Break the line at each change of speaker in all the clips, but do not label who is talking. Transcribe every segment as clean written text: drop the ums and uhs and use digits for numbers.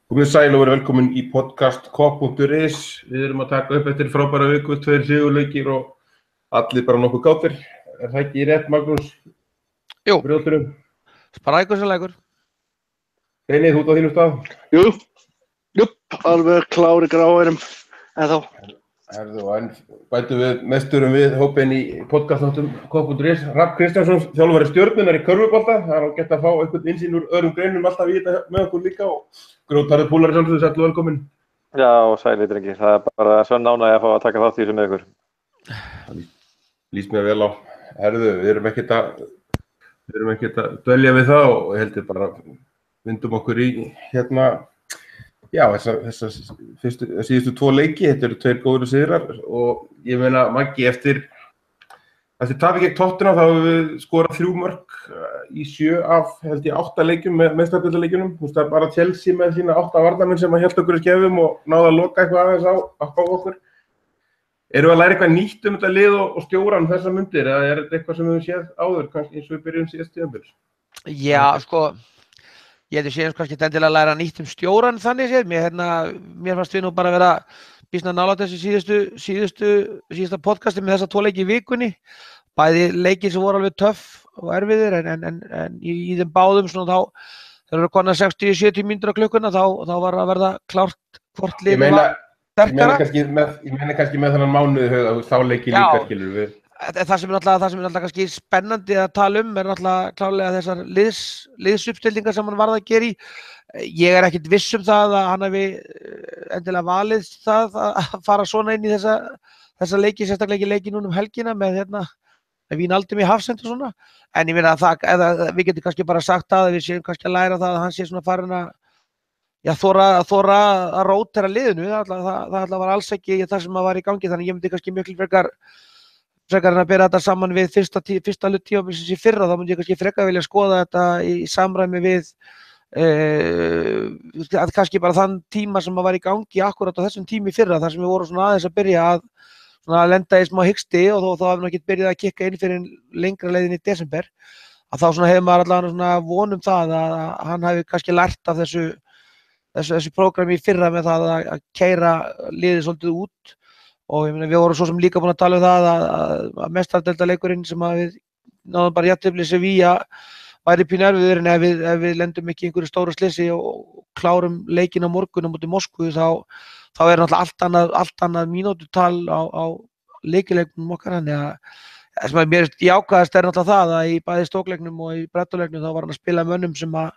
Komið sæl og verið velkomin í podcast Kopp.is. Við erum að taka upp eftir frábæra viku, 2 sigurleikir og allir bara nokkuð kátir. Er það ekki rétt, Magnús?
Jú.
Brjótturum.
Sprækur sem leikur.
Reynið, þú út á þínum stað?
Jú, alveg klári gráðurum en þá.
Herðu, en bætum við mesturum við hópinn í podcastáttum Kopp.is. Hrafn Kristjánsson, þjálfari Stjörnunnar í körfubolta. Það er ágætt að fá einhvern innsýn úr öðrum greinum alltaf í þetta með okkur líka og Grjótarður Púlari sjálfsögðu, sæll og velkomin.
Já, sælir drengir. Það er bara sönn ánægja að fá að taka þátt í þessu með ykkur.
Það líst mér vel á. Herðu, við erum ekkert að dvelja við það og ég heldur bara vindum okkur í þessa síðustu 2 leiki. Þetta eru 2 góðir sigrar og ég meina Maggi eftir tapið gegn Tottenham þá höfum við skorað 3 mörk í 7 af held ég 8 leikjum með meistaradeildarleikjunum. Þú veist það er bara Chelsea með sína 8 varnarmenn sem hélt okkur í skefjum og náði að loka eitthvað aðeins á okkur. Erum við að læra eitthvað nýtt þetta lið og stjóran þessar mundir eða er þetta eitthvað sem við höfum séð áður kannski eins og við byrjum síðast tímabil?
Já, sko, ég hefði séð kannski endilega að læra nýtt stjóran þannig séð. Mér fannst við nú bara vera býsna nálægt þessu síðasta podcasti með þessa 2 leiki í vikunni. Bæði leikir sem voru alveg töff og erfiðir en í þeim báðum svona þá þegar eru konar 60-70 mínútur á klukkuna þá var að verða klárt hvort liðið var sterkara.
Ég meina kannski með þennan mánuði huga, þá leiki líka skilur við.
Það sem er náttúrulega kannski spennandi að tala er náttúrulega klárlega þessar liðsuppstillingar sem hann varð að gera í. Ég er ekkert viss það að hann hafi endilega valið það að fara svona inn í þessa leiki, sérstaklega ekki leiki núna helgina með Vínaldum í Hafsend og svona. En ég meina að við getum kannski bara sagt að við séum kannski að læra það að hann sé svona farin að þora að rótera liðinu. Það var alls ekki það sem var í gangi, þannig ég myndi kannski miklu frekar en að bera þetta saman við fyrsta hlut tímabilsins í fyrra, þá myndi ég kannski frekar vilja skoða þetta í samræmi við að kannski bara þann tíma sem var í gangi akkurat á þessum tíma í fyrra, þar sem við vorum svona aðeins að byrja að lenda í smá hiksti og þá hafum við ekki byrjað að kikka inn fyrir lengra leiðin í desember, að þá svona hefur maður allavega svona vonum það að hann hafi kannski lært af þessu prógrami í fyrra með það að keyra liðið svolítið út. Og ég meina við vorum svo sem líka búin að tala það að meistaradeildarleikurinn sem að við náðum bara jafntefli Sevilla væri pínu erfiður en ef við lendum ekki í einhverju stóru slysi og klárum leikinn á morgun á móti Moskvu þá er náttúrulega allt annað mínútutal á leikileiknum okkar. Þannig að það sem mér jákvæðast er náttúrulega það að í bæði stókleiknum og í brettuleiknum þá var hann að spila mönnum sem að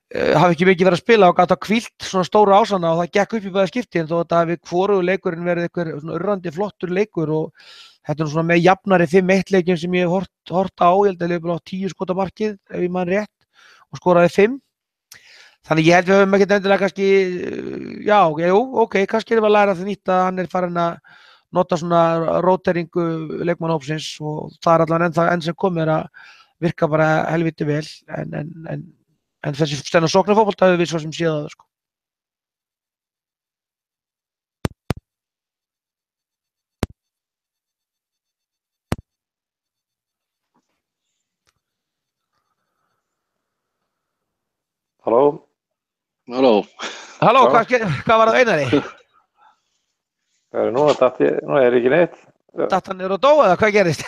hafi ekki mikið verið að spila og gat að hvílt svona stóru ásana og það gekk upp í bæði skipti en þó að við hvorugu leikurinn verið eitthvað svona urrandi flottur leikur og þetta er svona með jafnari 5-1 leikjum sem ég hef hort á, ég held að ég hef 10 skota markið ef ég man rétt og skoraði 5. Þannig ég held við höfum ekkert endilega kannski, kannski erum við að læra það nýtt að hann er farin að nota svona róteringu leikmannahópsins og það er allavega enn sem komið að virka bara helviti vel en þessi stennar sóknarfótbolta hefur við svo sem séð það sko.
Halló,
hvað var það Einari?
Nú er ekki neitt.
Datt hann niður og dó eða hvað gerist?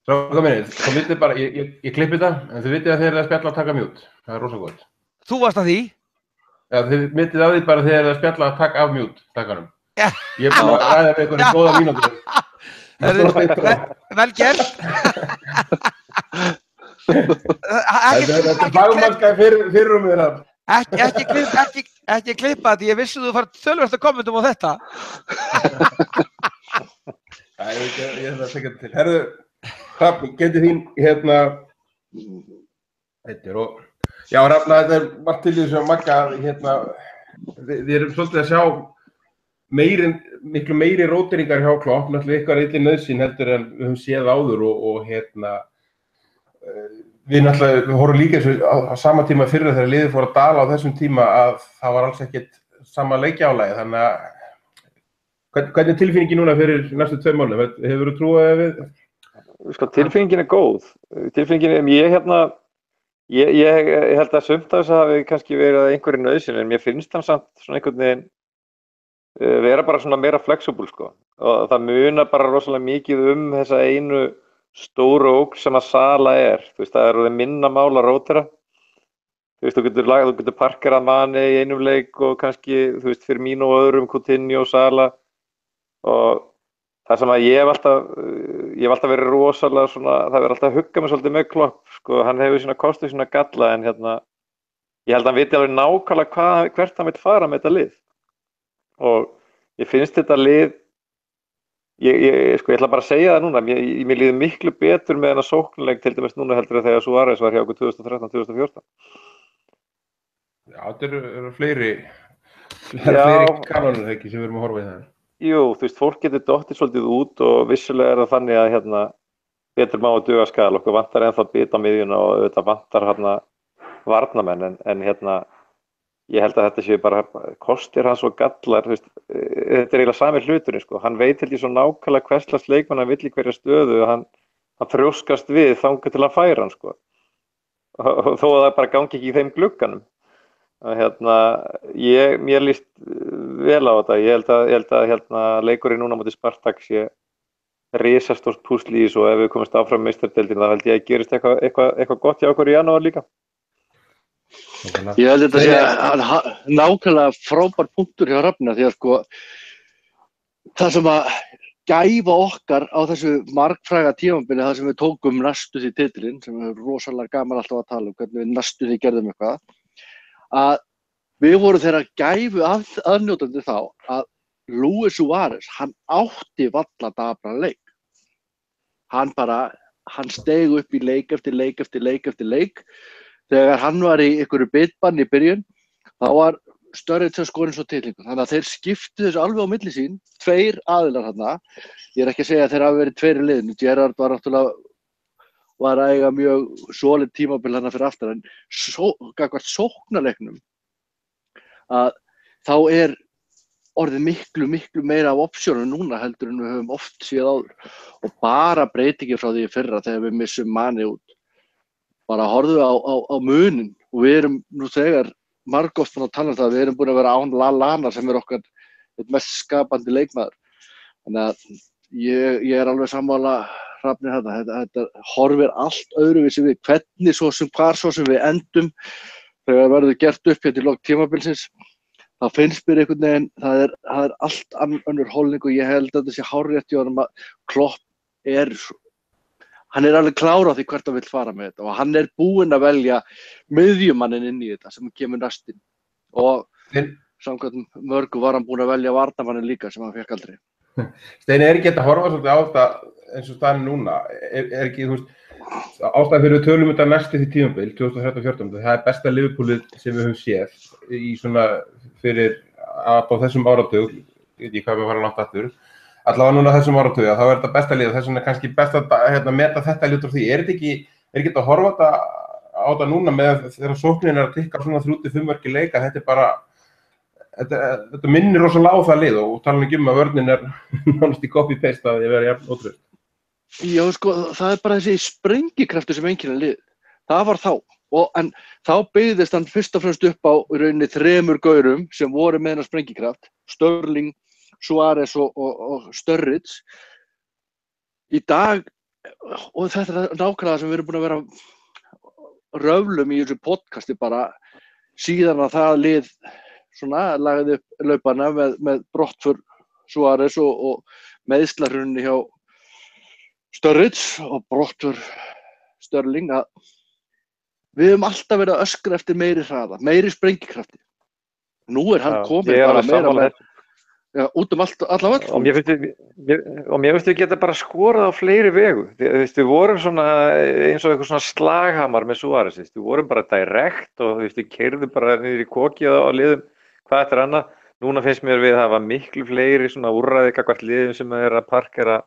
Svo vitið bara, ég klippi þetta, en þið vitið að þið eruð að spjalla að taka mute. Það er rosa gott.
Þú varst að því?
Já, þið vitið að því bara þið eruð að spjalla að taka af mute, takkanum.
Já.
Ég er búin að ræða með einhverjum góða mínútur.
Vel gert.
Þetta er fagmannska fyrirrúmið þér að.
Ekki klippa þetta, ég vissi þú farið töluvert að kommentum á þetta.
Ég ætla að segja þetta til. Herðu, Hrafn, getið þín já, Hrafn, þetta er margt til því sem Magga, við erum svolítið að sjá miklu meiri róteringar hjá Klopp, náttúrulega ykkar illi nauðsyn heldur en við höfum séð áður og við horfum líka á sama tíma fyrir þegar liðið fór að dala á þessum tíma að það var alls ekkert sama leikjálægi, þannig að hvernig er tilfinningin núna fyrir næstu 2 mánuði? Hefurðu trúið við?
Sko, tilfinningin er góð. Tilfinningin er, ég Ég held að sumt af þess að hafi kannski verið að einhverju nauðsyn, en mér finnst hann samt svona einhvern veginn vera bara svona meira flexible sko. Og það munar bara rosalega mikið þessa einu stóru ógn sem að Sala Þú veist, það orðið minna mál að rótera. Þú veist, þú getur parkerað Mane í einum leik og kannski, þú veist, Firmino og öðrum, Coutinho og Sala. Og það sem að ég hef alltaf verið rosalega svona, það verið alltaf að hugga mig svolítið með Klopp, sko, hann hefur sína kosti sína galla, en ég held að hann viti alveg nákvæmlega hvert hann vill fara með þetta lið. Og ég finnst þetta lið, ég ætla bara að segja það núna, mér líður miklu betur með þennan sóknarleik til dæmis núna heldur þegar Suárez var hjá okkur 2013-2014.
Já, þetta eru fleiri kanonur ekki sem við erum að horfa í það.
Jú, þú veist, fólk getur dottið svolítið út og vissulega það þannig að betur má að duga skal, okkur vantar ennþá bit á miðjuna og auðvitað vantar varnamenn, en ég held að þetta séu bara kostir hans og gallar, þú veist, þetta eiginlega sami hluturinn, sko, hann veit held ég svo nákvæmlega hverslags leikmann hann vill í hverja stöðu og hann þrjóskast við þangað til að færa hann, sko, og þó að það bara gangi ekki í þeim glugganum. Mér líst vel á þetta, ég held að leikurinn núna móti Spartak sé risastórt púsl í þessu og ef við komumst áfram meistaradeildina þá held ég að gerist eitthvað gott hjá okkur í janúar líka.
Ég held þetta sé nákvæmlega frábær punktur hjá Hrafni því að sko það sem að gæfa okkar á þessu margfræga tímabili það sem við tókum næstu því titilinn sem er rosalega gaman alltaf að tala hvernig við næstu því gerðum eitthvað að við vorum þeirra gæfu aðnjótandi þá að Luis Suárez, hann átti valla dabran leik. Hann steig upp í leik eftir leik eftir leik eftir leik. Þegar hann var í einhverju bitbann í byrjun, þá var Sturridge að skora eins og titlingur. Þannig að þeir skiptu þessu alveg á milli sín, tveir aðilar þarna. Ég er ekki að segja að þeir hafi verið tveir í liðinu. Gerrard var náttúrulega að eiga mjög solid tímabil þarna fyrir aftan, en gagnvart sóknarleiknum að þá er orðið miklu meira af opsjónum núna heldur en við höfum oft séð áður og bara breytingin frá því fyrra þegar við missum Mane út. Bara horfðu á munin og við erum nú þegar margoft búin að tala um það, við erum búin að vera án Lallana sem er okkar mest skapandi leikmaður. Þannig að ég er alveg sammála Hrafni þetta horfir allt öðruvísi við hvernig hvar svo sem við endum þegar verður gert upp hérna í lok tímabilsins. Það finnst mér einhvern veginn, það er allt önnur holning og ég held að þetta sé hárrétt í honum að Klopp hann er alveg klár á því hvert hann vill fara með þetta og hann er búinn að velja miðjumanninn inn í þetta sem kemur næstinn og samkvæmt mörgu var hann búinn að velja varnarmanninn líka sem hann fékk aldrei.
Steini, ekki þetta að horfa svolítið á þetta eins og staðan núna, ekki, þú veist, ástæðan fyrir við tölum þetta næstu því tímabil, 2013-14, það er besta Liverpoolið sem við höfum séð í svona fyrir á þessum áratug, ég veit ekki hvað við varum langt aftur, allavega núna þessum áratug, þá er þetta besta lið og þess vegna kannski best að meta þetta lið úr því. Er ekki að horfa á þetta núna með þegar sóknin að tikka svona 3-5 mörk í leika, þetta er bara þetta minnir rosalega á það lið og tala ekki að vörnin nánast í copy-paste að ég verið jafn ótrúð.
Já, sko, það er bara þessi sprengikraftur sem einkennir lið. Það var þá. En þá byggðist hann fyrst og fremst upp á í rauninni 3 gaurum sem voru með hennar sprengikraft. Sterling, Suárez og Sturridge. Í dag, og þetta er nákvæmlega sem við erum búin að vera röflum í þessu podcasti bara síðan að það lið svona lagði upp laupana með brottför Suárez og meiðslarhrunni hjá Sturridge og brottför Sterling að við höfum alltaf verið að öskra eftir meiri hraða, meiri sprengikrafti. Nú er hann kominn bara meira með út alla völl.
Og mér finnst við geta bara skorað á fleiri vegu. Við vorum svona eins og eitthvað svona slaghamar með Suárez. Við vorum bara direkt og við keyrðum bara niður í kokið á liðum hvað eftir annað. Núna finnst mér við að hafa miklu fleiri svona úrræði gagnvart liðum sem er að parkera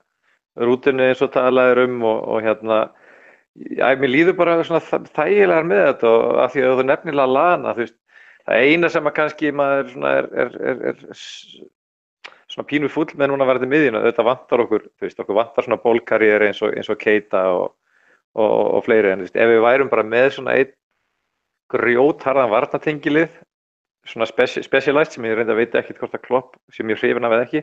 rútinu eins og talaðir og mér líður bara svona þægilegar með þetta og af því að þú nefnilega Lallana, þú veist, það eina sem að kannski maður svona er svona pínu fúll með núna verði miðjuna, þetta vantar okkur, þú veist, okkur vantar svona bólkarriér eins og Keita og fleiri, en þú veist, ef við værum bara með svona grjótharðan varnartengilið, svona specialized sem ég reynda að veit ekkert hvort að Klopp sé mjög hrifinn af eða ekki,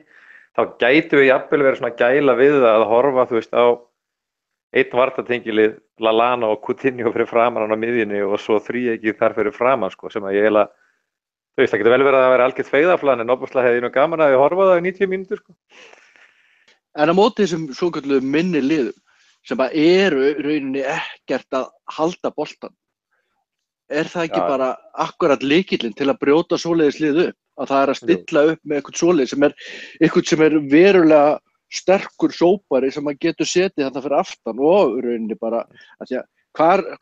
þá gætu við jafnvel verið svona gæla við það að horfa, þú veist, á einn varnartengilið, Lallana og Coutinho fyrir framan hann á miðjunni og svo þríeykið þar fyrir framan, sko, sem að ég eiginlega, þú veist, það getur vel verið að vera algjört feigðarflan en óbúslega hefði ég nú gaman að ég horfa á það í 90 mínútur, sko.
En á móti þessum svokölluðu minni liðum sem að eru í rauninni ekkert að halda boltan, það ekki bara akkurat lykillinn til að brjóta svoleiðis lið upp? Að það að stilla upp með eitthvað sem er verulega sterkur sópari sem maður getur setið þetta fyrir aftan og í rauninni bara að því að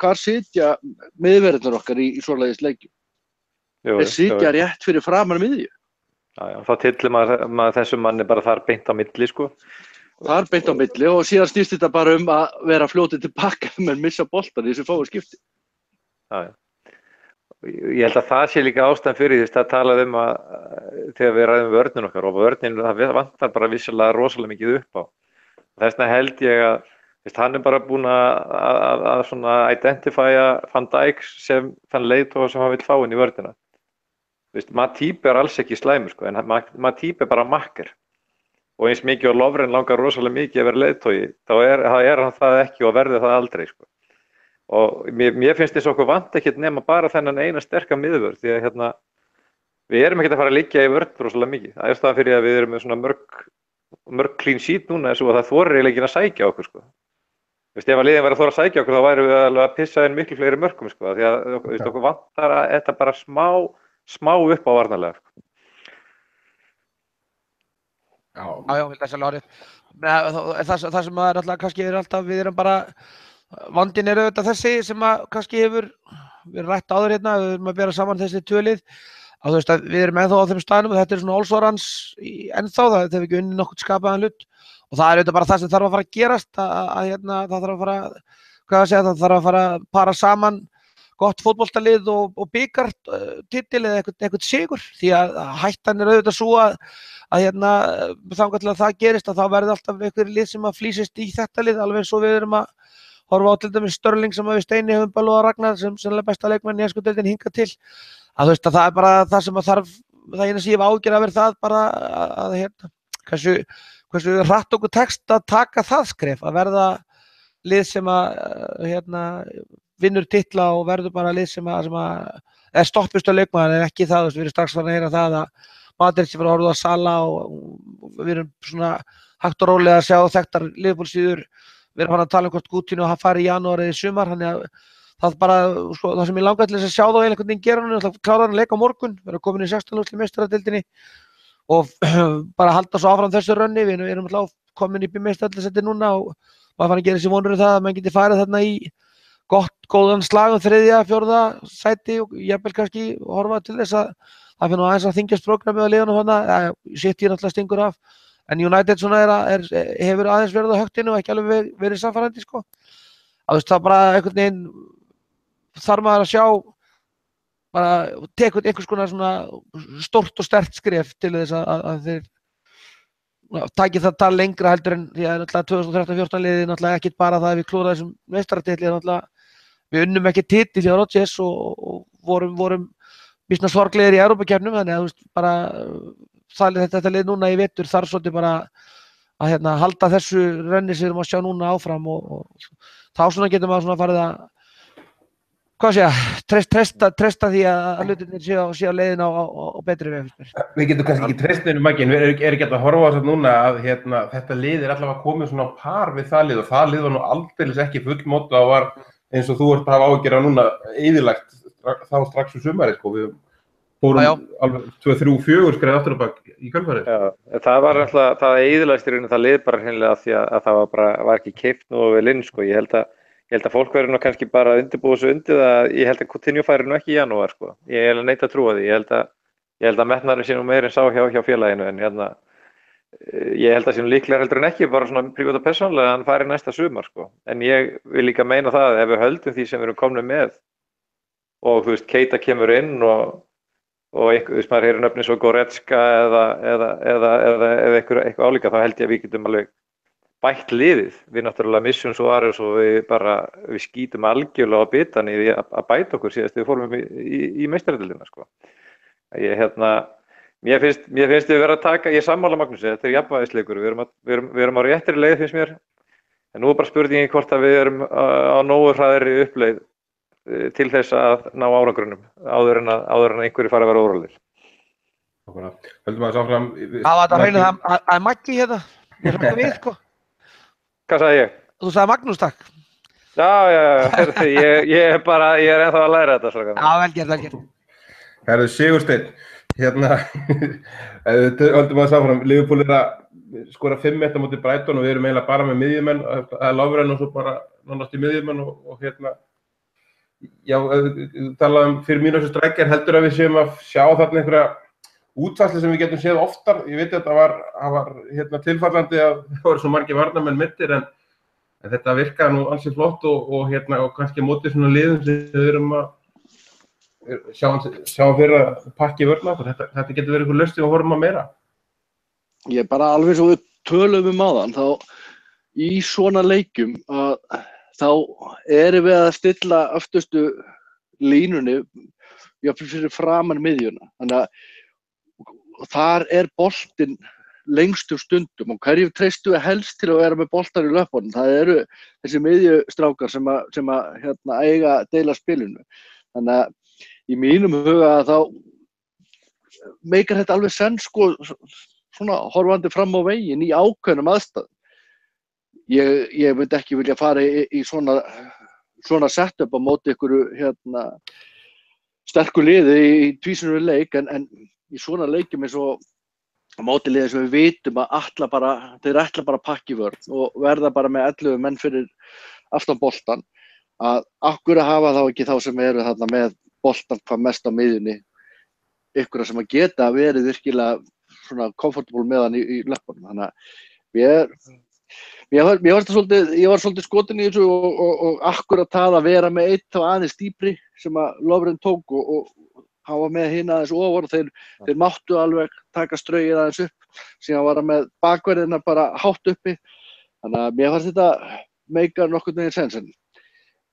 hvar sitja miðverðirnir okkar í svoleiðis leikjum? Þeir sitja rétt fyrir framan miðju.
Já, þá tyllir maður þessum manni bara þar beint á milli, sko.
Þar beint á milli og síðan snýst þetta bara að vera fljótið tilbaka menn missa boltan í þessu fáu skipti.
Já. Ég held að það sé líka ástæðan fyrir því að talað að þegar við ræðum vörnin okkar og vörnin það vantar bara vissilega rosalega mikið upp á. Þess vegna held ég að hann bara búinn að svona identifya Van Dijk sem þann leiðtoga sem hann vill fá inn í vörnina. Matip alls ekki slæmur, sko, en Matip bara makker. Og eins mikið og Lovren langar rosalega mikið að vera leiðtogi, þá er hann það ekki og verður það aldrei, sko. Og mér finnst þess að okkur vant ekkert nema bara þennan eina sterka miðvörð því að við erum ekkert að fara að liggja í vörn rosalega mikið. Það er staðan fyrir að við erum með svona mörg clean sheet núna eins og það þorir eiginlega ekki að sækja okkur, sko. Ef að liðin væri að þora að sækja okkur þá værum við alveg að pissa inn miklu fleiri mörkum, sko, því að okkur vantar að þetta bara smá upp á varnarlega, sko.
Já, það er alveg árið. Það sem er alltaf kannski alltaf við erum bara vandinn auðvitað þessi sem að kannski hefur verið rætt áður hérna, við erum að bera saman þessi tvölið að þú veist að við erum ennþá á þeim staðnum og þetta er svona allsvarans ennþá, það hefur ekki unnið nokkuð skapaðan hlut og það er auðvitað bara það sem þarf að fara að gerast það þarf að fara, það þarf að fara að para saman gott fótboltalið og bikartitil eða eitthvað sigur því að hættan er auðvitað svo að þangað til að það gerist að þá verður alltaf einhverjir lið sem að flýsist í þetta lið alveg eins og við erum að horfa á til dæmis Störling sem við Steini höfum bara og Ragnar sem sennilega besta leikmenn í ensku deildinni hingað til að þú veist að það er bara það sem að þarf það eina sem ég hef ágjörð að vera það bara að hversu hratt okkur tekst að taka það skref að verða lið sem að vinnur titla og verður bara lið sem að er stoppust á leikmann en ekki það, við erum strax farin að heyra það að Madrid sem fyrir að horfa á Sala og við erum svona hægt og rólega að sjá þekktar Liverpool-síður við erum að tala um hvort Coutinho og hann fari í janúar eða í sumar, þannig að það bara, sko, það sem ég langaði til þess að sjá þá einhvern veginn gera hann, klára hann að leika á morgun, vera komin í 16. úrslit meistaradeildinni og bara halda svo áfram þessu rönni, við erum alltaf komin í meistaradeildarsæti núna og maður fann að gera sér vonur það að mann geti farið þarna í góðan slag 3., 4. sæti og jafnvel kannski horfa til þess að það fyrir nú aðeins að þyngjast prógramið á liðunum þarna, City náttúrulega stingur af en United svona hefur aðeins verið á höktinu og ekki alveg verið samfærandi, sko. Að þú veist, það bara einhvern veginn þarf maður að sjá bara tekur einhvers konar svona stórt og sterkt skref til þess að þeir taki það tal lengra heldur en því að náttúrulega 2013-14 liðið náttúrulega ekkert bara það að við klúra þessum meistaratitli náttúrulega við unnum ekki titil hjá Rodgers og vorum býsna sorglegir í Evrópukeppnum þannig að þú veist bara þetta lið núna í vetur þarf svolítið bara að halda þessu renni sem við erum að sjá núna áfram og þá svona getur maður svona farið að treysta því að hlutirnir séu á leiðin á betri veg.
Við getum kannski ekki treyst neinu Maggi, en við erum ekki að horfa á þess að núna að þetta lið allavega komið svona á par við það lið og það lið var nú aldeilis ekki fullmóta og var eins og þú ert að hafa áhyggjur af núna eyðilagt þá strax sumarið, sko, við fórum alveg 2, 3, 4 skref aftur á bak í kjölfarið.
Já, það var alltaf, það eyðilagst í rauninni það lið bara hreinlega því að það var ekki keypt nú vel inn, sko, ég held að fólk verður nú kannski bara að undirbúa svo undir það, ég held að Coutinho færi nú ekki í janúar, sko, ég held að neita að trúa því, ég held að metnaðurinn sé nú meira en sá hjá félaginu en ég held að sé nú líklega heldur en ekki bara svona prívat og persónulega að hann færi næsta sumar, sko, en ég vil líka meina það að ef við höldum því sem við erum komnir með og þú veist, Keita kemur inn og þú veist, maður heyrir nöfni svo Goretzka eða eitthvað álíka, þá held ég að við getum alveg bætt liðið. Við náttúrulega missum Suárez og við skýtum algjörlega á bitann í að bæta okkur síðast við fórum í meistaradeildina, sko. Mér finnst við vera að taka, ég sammála Magnúsi, þetta jafnvægisleikur, við erum á réttri leið finnst mér, en nú bara spurningin hvort að við erum á nógu hraðri uppleið til þess að ná árangrunum áður en einhverju fara að vera órólegir.
Höldum að sáfram.
Það var þetta hreinu að Maggi hérna, ég hlaka við, sko.
Hvað sagði ég?
Þú sagði Magnús, takk.
Já, ég er ennþá að læra þetta, strákar.
Já, vel gert.
Herðu Sigursteinn, höldum að sáfram, Liverpool að skora 5-1 á móti Brighton og við erum eiginlega bara með miðjumenn, það er Lovren og svo bara nánast í miðjumenn og já, talaðum fyrir mínu þessu strækjar, heldur að við séum að sjá þarna einhverja útfærslu sem við getum séð oftar. Ég veit að það var tilfallandi að það voru svo margir varnarmenn mittir en þetta virkaði nú ansi flott og kannski mótið svona liðum sem við erum að sjá fyrir að pakki vörna okkur. Þetta getur verið einhver lausn og horfum að meira.
Ég bara alveg svo við tölum áðan, þá í svona leikjum þá erum við að stilla öftustu línunni fyrir framan miðjuna. Þannig að þar boltinn lengstum stundum og hverju treystu við helst til að vera með boltar í löpunum. Það eru þessi miðjustrákar sem eiga að deila spilinu. Þannig að í mínum huga þá meikar þetta alveg senn, sko, svona horfandi fram á veginn í ákveðnum aðstæðum. Ég myndi ekki vilja fara í svona setup á móti einhverju sterku liði í tvísynur leik en í svona leikjum eins og mótiliðið sem við vitum að þeir ætla bara að pakki vörn og verða bara með 11 menn fyrir aftan boltan, að akkur að hafa þá ekki þá sem eru þarna með boltan hvað mest á miðjunni, ykkur sem að geta verið virkilega svona comfortable með hann í löpunum. Þannig að ég var svolítið skotin í þessu og akkur að það að vera með eitt þá aðeins dýpri sem að Lovren tók og hafa með hinn aðeins ofar og þeir máttu alveg taka straugið aðeins upp, síðan var hann með bakverðina bara hátt uppi. Þannig að mér fannst þetta meikar nokkurn veginn sens, en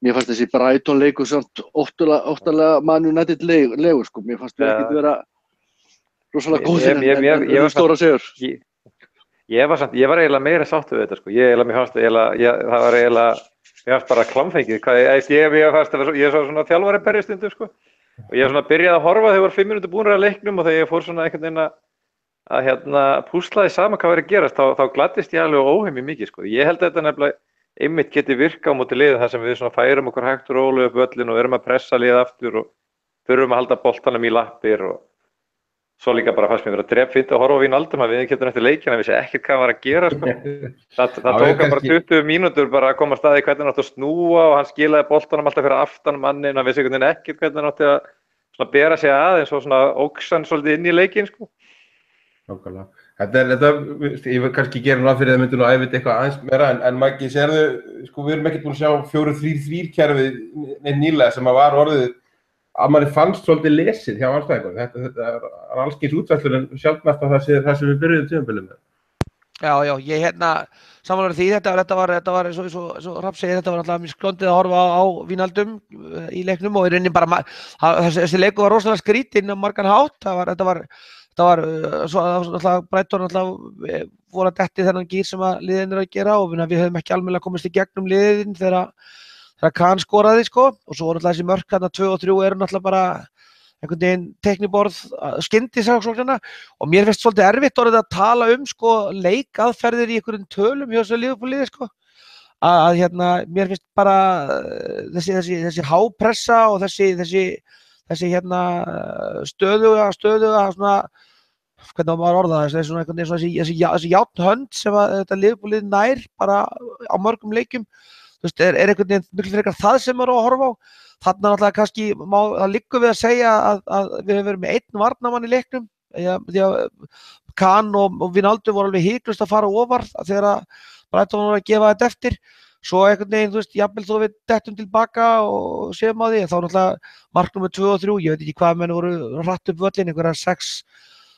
mér fannst þessi Brighton leikur samt óttalega Man United leikur, sko. Mér fannst við ekkert vera rosalega góðir en stóra sigur.
Ég var eiginlega meira sáttur við þetta, sko. Mér fannst bara klámfengið. Ég er svona þjálfari berjastundu, sko. Og ég byrjaði að horfa þegar ég var 5 mínútur búnir að leiknum og þegar ég fór svona einhvern veginn að púslaði saman hvað verið að gerast, þá gladdist ég alveg óheimið mikið, sko. Ég held að þetta nefnilega einmitt geti virka á móti liðið þar sem við svona færum okkur hægt og rólega upp völlin og erum að pressa liðið aftur og þurfum að halda boltanum í lappir og svo líka bara fannst mér vera drepfínt að horfa á Wijnaldum að við getum eftir leikina, við sé ekkert hvað var að gera, sko. Það tók hann bara 20 mínútur bara að koma að staði hvernig hann átti að snúa og hann skilaði boltanum alltaf fyrir aftan mannin, hann vissi einhvern veginn ekkert hvernig hann átti að svona bera sig aðeins og svona óksan svolítið inn í leikinn, sko.
Nákvæmlega. Ég vil kannski gera ráð fyrir að það myndi nú æfið eitthvað aðeins meira en Maggi, sérðu, sko við erum ekkert búin að sjá 4-3-3 kerfið neitt nýlega sem að var orðið að manni fannst svolítið lesið hjá andstæðingunum. Þetta er alls kyns útfærslur en sjálfnæst að það sé það sem við byrjuðum tímabilið með.
Já, ég samanlega því þetta var eins og Rapp segir, þetta var alltaf mjög sklondið að horfa á Wijnaldum í leiknum og í rauninni bara, þessi leikur var rosalega skrítinn á margan hátt, þetta var svo alltaf Brighton alltaf voru að detti þennan gír sem að liðin að gera og við höfum ekki almennilega komist í gegnum liðin þegar Kahn skoraði, sko, og svo voru alltaf þessi mörk þarna 2 og 3 eru náttúrulega bara einhvern veginn tekniborð skyndisaksóknina og mér finnst svolítið erfitt orðið að tala sko leikaðferðir í einhverjum tölum hjá þessu Liverpool-liði, sko. Mér finnst bara þessi hápressa og þessi stöðuga svona, hvernig maður orða þessi járnhönd sem að þetta Liverpool-lið nær bara á mörgum leikjum. Er einhvern veginn miklu frekar það sem maður á að horfa á. Þarna náttúrulega kannski það liggur við að segja að við höfum verið með einn varnarmann í leiknum því að Kahn og Wijnaldum voru alveg hiklaust að fara ofar þegar að Brighton voru að gefa þetta eftir. Svo einhvern veginn, jafnvel þó við dettum tilbaka og séum á því, þá náttúrulega mark númer 2 og 3, ég veit ekki hvað menn voru hratt upp völlin, einhverja 6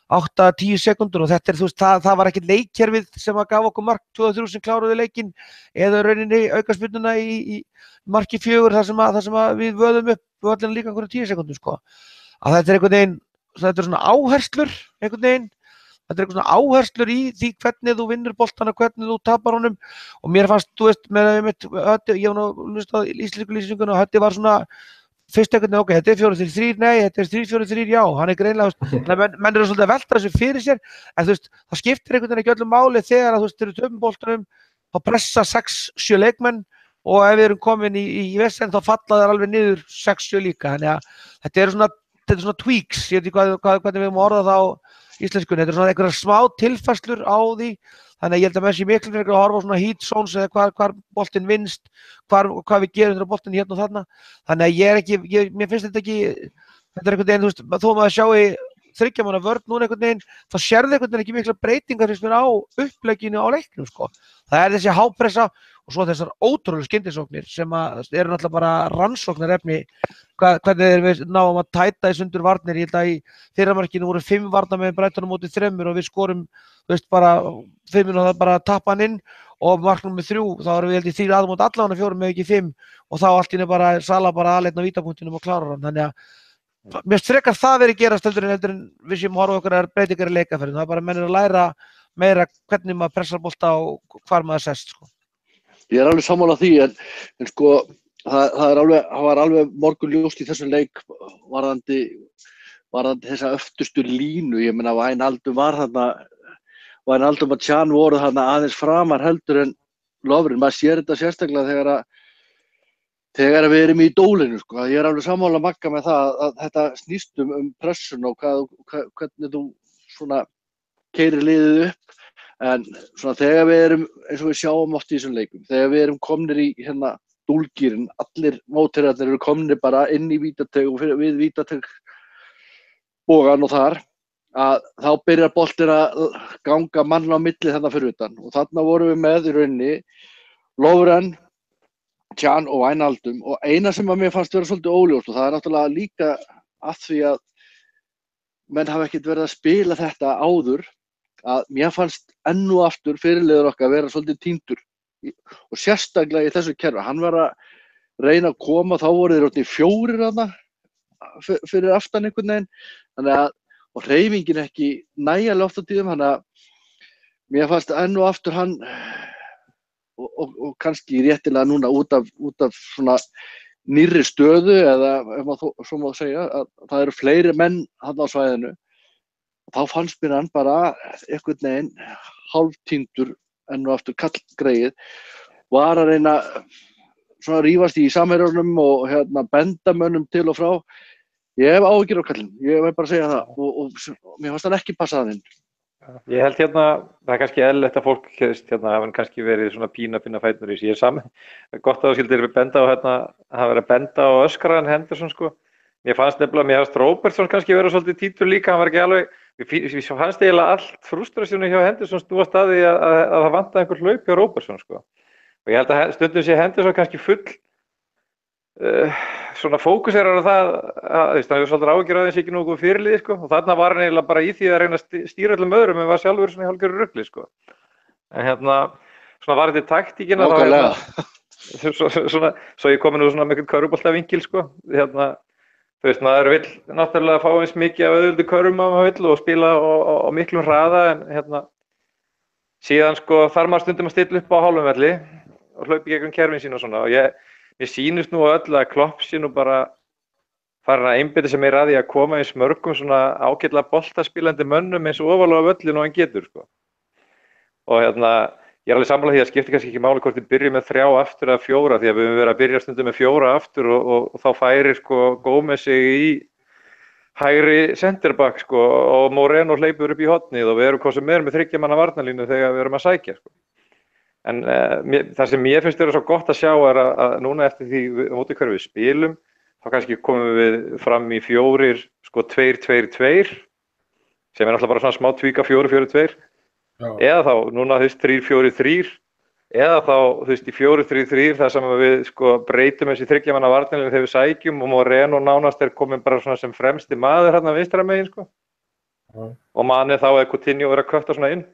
8-10 sekúndur og þetta þú veist, það var ekki leikkerfið sem að gaf okkur mark 2-3 sem kláruðu leikinn eða rauninni aukaspyrnuna í marki 4 þar sem að við vöðum upp völlina líka einhverjum 10 sekúndum sko. Að þetta einhvern veginn, þetta svona áherslur einhvern veginn, þetta eitthvað svona áherslur í því hvernig þú vinnur boltana, hvernig þú tapar honum og mér fannst, þú veist, með Höddi, ég var nú að hlusta á íslensku lýsinguna og Höddi var svona fyrst einhvern veginn, ok, þetta er 4-3-3, nei, þetta er 3-4-3, já, hann er greinlega, þannig að menn eru svolítið að velta þessu fyrir sér, en þú veist, það skiptir einhvern veginn ekki öllum máli þegar að þú veist, þeir eru töfum boltanum, þá pressa 6-7 leikmenn og ef við erum komin í vesen þá falla þær alveg niður 6-7 líka, þannig að þetta eru svona tweaks, ég veit ekki hvernig við erum að orða það á íslenskunni, þetta er svona einhverjar smá tilfærslur á því, þannig að ég held að með þessi miklu fyrir að horfa á svona heat zones eða hvar boltinn vinnst, hvað við gerum þegar boltinn hérna og þarna, þannig að mér finnst þetta ekki, þetta er einhvern veginn, þú veist, þó maður sjái 3 manna vörn núna einhvern veginn, þá sérðu einhvern veginn ekki mikla breytingar finnst mér á upplegginu á leiknum, sko. Það er þessi hápressa og svo þessar ótrúlega skyndisóknir sem eru náttúrulega bara rannsóknarefni, hvernig við náum að tæta í sundur varnir. Ég held að í fyrramarkinu voru 5 varnarmenn Brighton á móti 3 og við skorum, þú veist, bara 5 og það bara tappa hann inn og mark númer 3, þá erum við held í 3 móti allavega 4 með ekki 5 og þá allt í einu bara Sala bara aðleitna á vítapunktinum og klárar hann, þannig að mér frekar það verið gerast heldur en við sem horfum okkur er breytingar í leikaferðinu, það er bara mennir að læra meira hvernig maður pressar bolta og hvar maður sest, sko.
Ég er alveg sammála því, en sko, það var alveg morgunljóst í þessum leik varðandi þessa öftustu línu. Ég meina Wijnaldum var þarna, Wijnaldum og Can voru þarna aðeins framar heldur en Lovren. Maður sér þetta sérstaklega þegar við erum í dólinu, sko. Ég er alveg sammála Magga með það að þetta snýst um pressun og hvernig þú svona keyrir liðið upp. En svona þegar við erum, eins og við sjáum oft í þessum leikum, þegar við erum komnir í hérna dúlgýrin, allir mótherjarnir eru komnir bara inn í vítateig og við vítateig bogan og þar, að þá byrjar boltinn að ganga mann á milli þarna fyrir utan. Og þarna vorum við með í rauninni Lovren, Can og Wijnaldum og eina sem að mér fannst vera svolítið óljóst og það er náttúrulega líka að því að menn hafa ekkert verið að spila þetta áður, að mér fannst enn og aftur fyrirliður okkar vera svolítið týndur og sérstaklega í þessu kerfi. Hann var að reyna að koma, þá voru þeir orðnir 4 þarna fyrir aftan einhvern veginn, þannig að og hreyfingin ekki nægilega oft á tíðum, þannig að mér fannst enn og aftur hann og kannski réttilega núna út af svona nýrri stöðu eða ef maður svo má segja að það eru fleiri menn þarna á svæðinu. Þá fannst mér hann bara einhvern veginn hálftýndur enn og aftur kallgreið, var að reyna svona rífast í samherjunum og hérna benda mönnum til og frá. Ég hef áhyggjur á kallinn, ég vil bara segja það og mér fannst hann ekki passa það inn.
Ég held hérna, það er kannski eðlilegt að fólk hérna hafa kannski verið svona pína finna fætnur í sig. Ég er saman, gott að þú skildir benda á hérna, hafa verið að benda á öskraðan Henderson, sko. Mér fannst nefnilega, mér fannst Robertson kannski vera svolítið týndur líka, hann var ekki alveg, mér fannst eiginlega allt frústrasjónu hjá Henderson snúast að því að það vantaði einhver hlaup hjá Robertson, sko. Og ég held að stundum sé Henderson kannski full svona fókuserar á það að það er svolítið áhyggjur að þessi ekki nógu fyrirliði, sko. Og þarna var hann eiginlega bara í því að reyna að stýra öllum öðrum en var sjálfur svona í hálfgerðu rugli, sko. En hérna, svona var þetta taktíkin að þá svo ég komi nú svona með einhvern körfuboltavinkil, sko. Hérna, þú veist, maður vill náttúrulega fá eins mikið af auðvöldu körfum að maður vill og spila á miklum hraða, en hérna, síðan, sko, þarf maður stundum að stilla upp á hálfum velli og hlaupi gegnum kerfin sín og svona. Og mér sýnist nú öll að Klopp sé nú bara farin að einbeita sig meira að því að koma eins mörgum svona ágætlega boltaspilandi mönnum eins og ofalega á völlinu og hann getur, sko. Og hérna, ég er alveg sammála því að skiptir kannski ekki máli hvort þið byrjum með 3 aftur eða 4, því að við höfum verið að byrja stundum með 4 aftur og þá færir, sko, Gómez sig í hægri centerback, sko, og Moreno hleypur upp í hornið og við erum hvað sem erum með 3 manna varnarlínu þegar við erum að sækja, sko. En það sem mér finnst vera svo gott að sjá er að núna eftir því móti hverju við spilum, þá kannski komum við fram í 4, sko 2-2-2, sem er náttúrulega bara svona smá tvíka 4-4-2, eða þá núna þú veist 3-4-3, eða þá þú veist í 4-3-3 þar sem við sko breytum þessi 3 manna varnarlínu þegar við sækjum og Moreno nánast komin bara svona sem fremsti maður hérna vinstra megin, sko. og Mane þá Coutinho að kötta svona inn.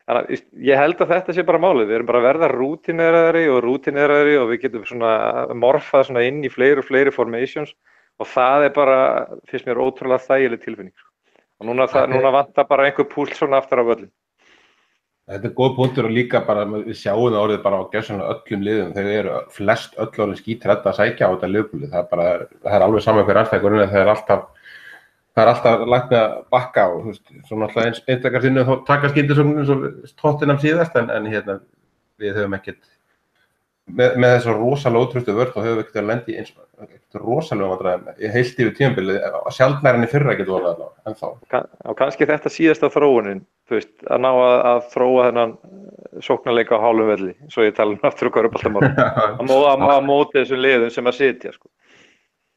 Þannig að ég held að þetta sé bara málið. Við erum bara að verða rútineraðri og við getum svona morfað svona inn í fleiri formations og það bara, finnst mér ótrúlega þægileg tilfinning. Og núna vantar bara einhver púlt svona aftur á völlin.
Þetta góð punktur og líka bara, við sjáum það orðið bara á gjörsamlega öllum liðum. Þeir eru flest öll orðin skítrædd að sækja á þetta Liverpool. Það er alveg saman hver anstæðingurinn, það er alltaf lagt að bakka og þú veist, svona alltaf einstakar sinni þá taka skyndirsögnum svo Tottenham síðast en hérna við höfum ekkert með þessar rosalega ótrústu vörð þá höfum við ekkert að lendi eins og rosalega vandræðum í heilt yfir tímabilið sjaldnær enn í fyrra getur orðið allavega ennþá. Og kannski þetta síðasta þróunin, þú veist, að ná að þróa þennan sóknarleika á hálfum velli, svo ég tala aftur og körfuboltamálum, að móti þessum liðum sem að sitja, sko.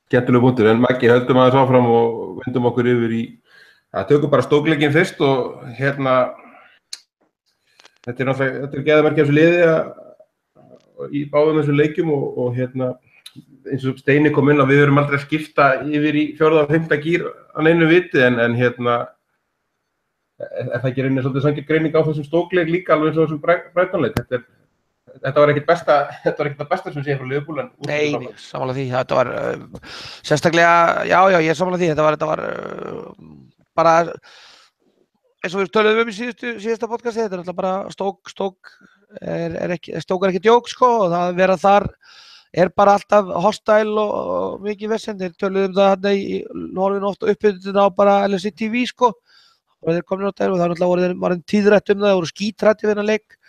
Skemmtilegur punktur, en Maggi, höldum aðeins áfram og vendum okkur yfir í tökum bara Stoke-leikinn fyrst og hérna þetta er geðamerki af þessu liði í báðum þessum leikjum og hérna eins og Steini kom inn að við erum aldrei að skipta yfir í 4. og 5. gír að neinu viti en hérna er það ekki reyni svolítið sangir greining á þessum Stoke-leik líka alveg eins og þessum Brighton-leik. Þetta var ekkert það besta sem sé frá Liverpool en
Nei, sammála því, þetta var sérstaklega, já, ég er sammála því, þetta var bara eins og við töluðum í síðasta podcasti, þetta er alltaf bara Stoke er ekki djók, sko, og það vera þar bara alltaf hostile og mikið vesen, þeir töluðum það hérna í Norðin ofta uppbytun á bara LSI TV, sko, og þeir komin á þetta og það náttúrulega voru tíðrætt það, voru skítrætt í þennan leik.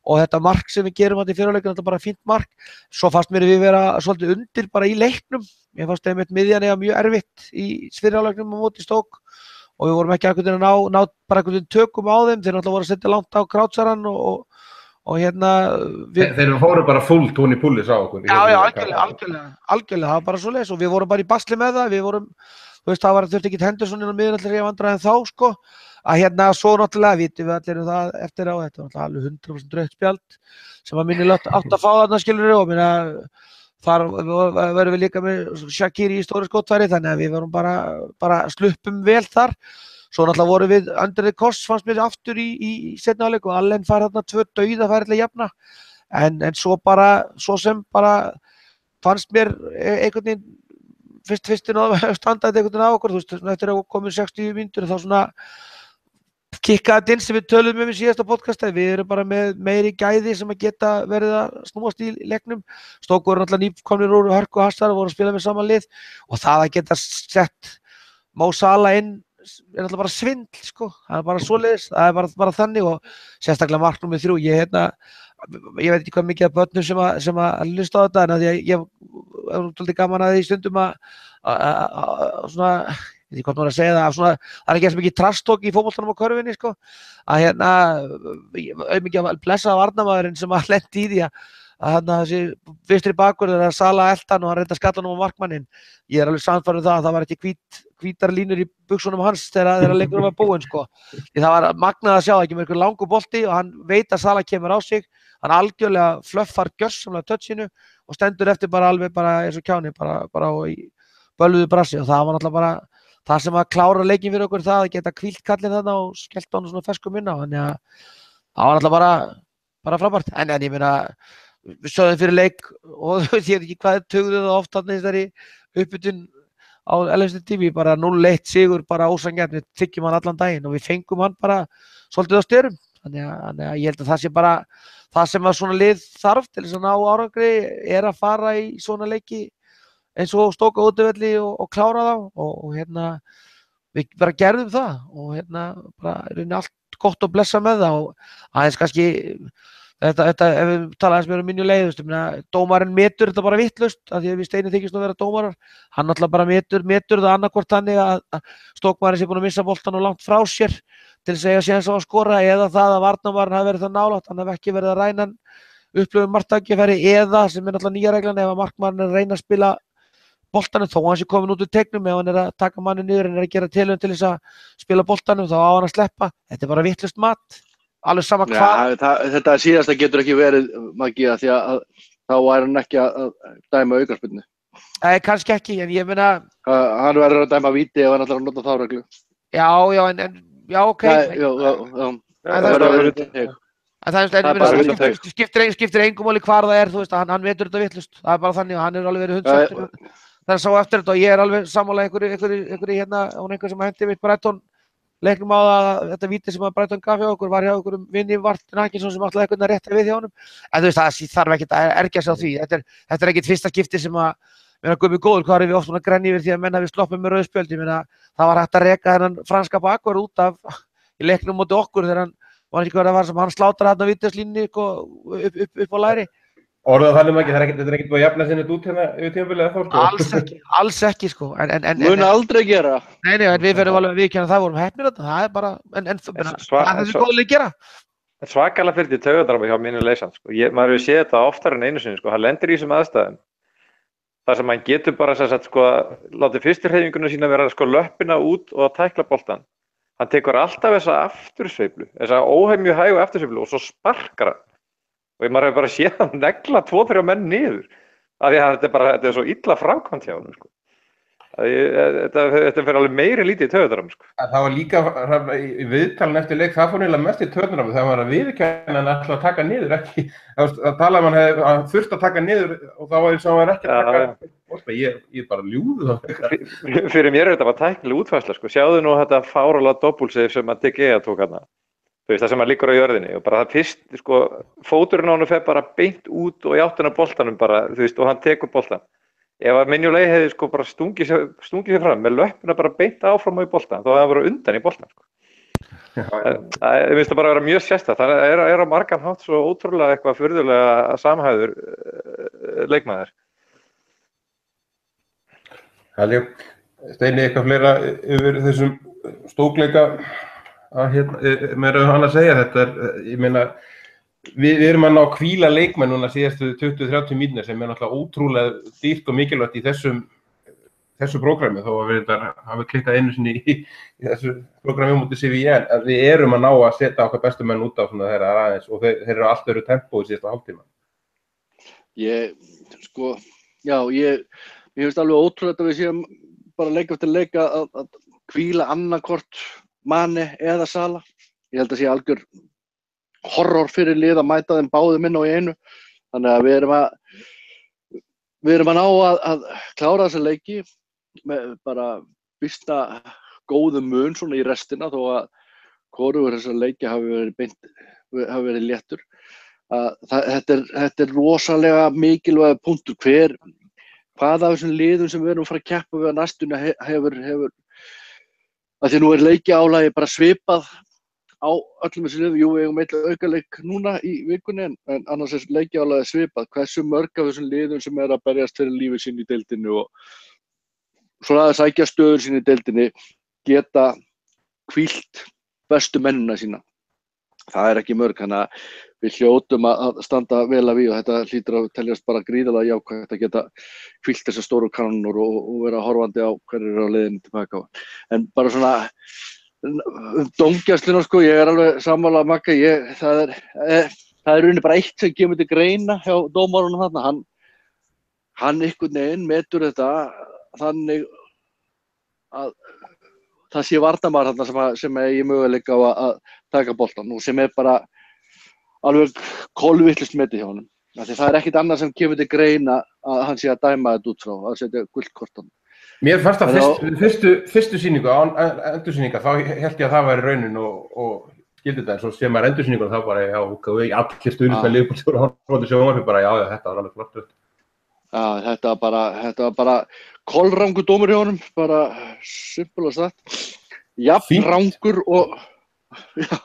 Og þetta mark sem við gerum í fyrirhálfleikinn, þetta bara fínt mark. Svo fannst mér við vera svolítið undir bara í leiknum. Mér fannst einmitt miðjan mjög erfitt í fyrirhálfleiknum á móti Stoke og við vorum ekki að ná bara einhvern tökum á þeim. Þeir náttúrulega voru að setja langt á krátsarann og hérna
Þeir fóru bara full Tony Pulis á okkur.
Já, algjörlega, það var bara svoleiðis og við vorum bara í basli með það. Við vorum, þú veist, það þurfti ekki Henderson inn á miðjunni til að vandræða en þá, sko. Að hérna svo náttúrulega vitum við allir það eftir á, þetta var alveg 100% rautt spjald sem að minnilegt átt að fá þarna skilur og minna þar verðum við líka með Shaqiri í stóri skotfæri þannig að við vorum bara sluppum vel þar. Svo náttúrulega vorum við under the cost fannst mér aftur í seinni hálfleik og Allen fær þarna 2 dauðafæri til að jafna en svo sem fannst mér einhvern veginn fyrstin standaði einhvern veginn á okkur, þú veist, eftir að komin 60 mínútur þá svona kikkaði þetta inn sem við töluðum í síðasta podcasti, við erum bara með meiri gæði sem að geta verið að snúast í leiknum. Stoke voru náttúrulega nýkomnir úr hörku og hastar og voru að spila með saman lið og það að geta sett Mo Salah inn er náttúrulega bara svindl, sko, það er bara svoleiðis, það er bara þannig og sérstaklega mark númer 3, ég veit ekki hvað mikið af börnum sem að hlusta á þetta en að ég er svolítið gaman að því stundum að svona ég veit ekki hvað maður að segja það er ekki eins mikið trastók í fótboltanum á körfunni, sko, að hérna auðvitað að blessa varnarmaðurinn sem að lendi í því að þessi vinstri bakvörður að Salah eldan og hann reynda að skalla honum á markmanninn. Ég er alveg sannfærður það að það var ekki hvítar línur í buxunum hans þegar leikurinn var búinn, sko. Því það var magnað að sjá ekki með einhver langur bolti og hann veit að Salah kemur á sig, hann algjörlega fluffar gjörsamlega touchinu og stendur eftir bara alveg eins og kjáni bara í bölvuðu brassi og það var náttúrulega bara það sem að klára leikinn fyrir okkur það að geta hvílt kallinn þarna og skellt honum svona ferskum inn á, þannig að það var náttúrulega bara frábært. En ég meina, við sögðum fyrir leik og ég veit ekki hvað tögðu það oft þarna þessari uppbytun á LSI TV, bara 0-1 sigur, bara ósanngjarnt, við tryggjum hann allan daginn og við fengum hann bara svolítið á styrum. Þannig að ég held að það sé bara það sem að svona lið þarf til þess að ná árangri er að fara í svona leiki eins og Stoke á útivelli og klára þá og hérna við bara gerðum það og hérna bara er allt gott að blessa með það og aðeins kannski þetta ef við tala aðeins meira um minni leið, dómarinn metur þetta bara vitlaust af því að við Steini þykist að vera dómarar, hann náttúrulega bara metur það annarkvort þannig að Stoke-maðurinn sé búinn að missa boltann og langt frá sér til að segja séns á að skora eða það að varnarmaðurinn hafi verið það nálægt, hann hafi ekki verið að ræna upplöfum marktækifæri eða sem er náttúrulega nýja reglan ef að markmaðurinn er að reyna að spila boltanum þó hann sé komin út úr teiknum ef hann er að taka manni niður en er að gera tilraun til þess að spila boltanum þá á hann að sleppa, þetta er bara vitlaust mat alveg sama hvað.
Þetta síðasta getur ekki verið Maggi því að þá er hann ekki að dæma aukaspyrnu.
Nei, kannski ekki, en ég meina
hann verður að dæma víti ef hann ætlar að nota þá reglu.
Já, en Já, ok. Það skiptir engum máli hvar það þú veist, hann vetur þetta vitlaust. Það bara þannig, hann alveg verið hundseftur. Það sá eftir þetta og ég alveg sammála einhverju hérna, einhver sem hendi mitt Brighton leiknum á það, þetta víti sem að Brighton gaf hjá okkur var hjá okkur Vinni Martin Atkinson sem alltaf eitthvað rétt við hjá honum. En þú veist, það þarf ekkert að ergja sig á því. Þetta er ekkert fyrsta skipti sem að Gummi góður, hvað við oft grenni yfir því að menn hafi sloppið með rauð spjöld. Ég meina, það var hægt að reka þennan franska bakvörð út af í leiknum móti okkur þegar hann var ekki hvað það var sem hann slátraði þarna vítaslínni upp á læri.
Orðað þannig ekki, þetta er ekkert búið að jafna sinni út hérna yfir tímabilið þá sko.
Alls ekki sko.
Mun aldrei gera.
Nei, en við verðum alveg að viðurkenna að það vorum heppnir þetta. Það er bara, það er þessi góðlega gera.
Svakalega fyrir því taugadrama hjá mínu leysan sko. Maður hefur séð þetta oftar en einu sinni sko. Hann lendir í þessum aðstæðum. Þar sem hann getur bara sko, látið fyrstu hreyfinguna sína vera sko löppina út og að tækla boltann. Hann tekur alltaf þessa aftursveiflu, þessa óhemju hægu aftursveiflu og svo sparkar hann. Og maður hefur bara séð hann negla 2-3 menn niður. Af því að þetta er svo illa framkvæmt hjá honum sko. Þetta fyrir alveg meiri lítið í taugadrama sko.
Það var líka í viðtalinu eftir leik, það fór eiginlega mest í taugadrama þegar maður að viðurkenna hann ætla að taka niður ekki. Það talaði um hann þurfti að taka niður og þá var eins og hann var ekki að taka. Ég bara ljúði það.
Fyrir mér þetta var tæknileg útfærsla sko. Sjáðu nú þetta fáralega doppulsave sem að De Gea tók hana. Þú veist það sem hann liggur á jörðinni og bara það fyrst sko fóturinn á honum fer bara beint út og í áttina boltanum bara, þú veist, og hann tekur boltan. Ef að Mignolet hefði sko bara stungið sér fram með löppina bara beint áfram á í boltan, þá hefði hann verið undan í boltan sko. Ég finnst það bara að vera mjög sérstakt. Það er á margan hátt svo ótrúlega eitthvað furðulega samhæfður leikmaður.
Halli, Steini, eitthvað fleira yfir þessum stókleika að mér hefur hann að segja þetta ég meina, við erum að ná að hvíla leikmenn núna síðastu 20-30 mínútur sem er náttúrulega ótrúlega dýrt og mikilvægt í þessu prógrami þó að við hafa klikkað einu sinni í þessu prógrami mútið Sevilla en við erum að ná að setja okkar bestu menn út á svona þeirra aðeins og þeir eru allt öðru tempó í síðasta hálftíma.
Ég finnst alveg ótrúlegt að við séum bara leik eftir leik að hvíla annarkvort Mane eða Sala. Ég held að sé algjör horror fyrir lið að mæta þeim báðum inn á í einu. Þannig að við erum að ná að klára þessa leiki með bara býsta góðum mun svona í restina þó að hvorugur þessar leiki hafi verið léttur. Þetta er rosalega mikilvæg punktur. Hvað af þessum liðum sem við erum að fara að keppa við að næstunni hefur að því nú er leikjaálagi bara svipað á öllum þessu liðum. Jú, við eigum eitthvað aukaleik núna í vikunni en annars er leikjaálagi svipað. Hversu mörg af þessum liðum sem er að berjast fyrir lífið sín í deildinni og svona að sækja stöður sín í deildinni geta hvílt bestu mennina sína. Það er ekki mörg, þannig að við hljótum að standa vel að við og þetta hlýtur að teljast bara gríðarlega jákvætt að geta hvílt þessar stóru kanónur og vera horfandi á hverjir eru á leiðinni tilbaka. En bara svona dómgæsluna sko, ég er alveg sammála Magga, það er rauninni bara eitt sem kemur til greina hjá dómarunum þarna, hann einhvern veginn metur þetta þannig að það sé varnarmaður þarna sem eigi möguleika á að taka boltann og sem er bara alveg kolvitlaust metið hjá honum. Því það er ekkert annað sem kemur til greina að hann sé að dæma þetta út frá, að setja gult kort á hann.
Mér fannst að fyrstu sýningu, án endursýninga, þá held ég að það væri raunin og skildi þetta, en svo sé maður endursýningu og þá bara, já, allir stuðnismenn Liverpool voru horfandi sjónvarpi bara, já, þetta var alveg flott.
Já, þetta var bara kolrangur dómur hjá honum, bara simpul og satt. Jafnrangur og, já,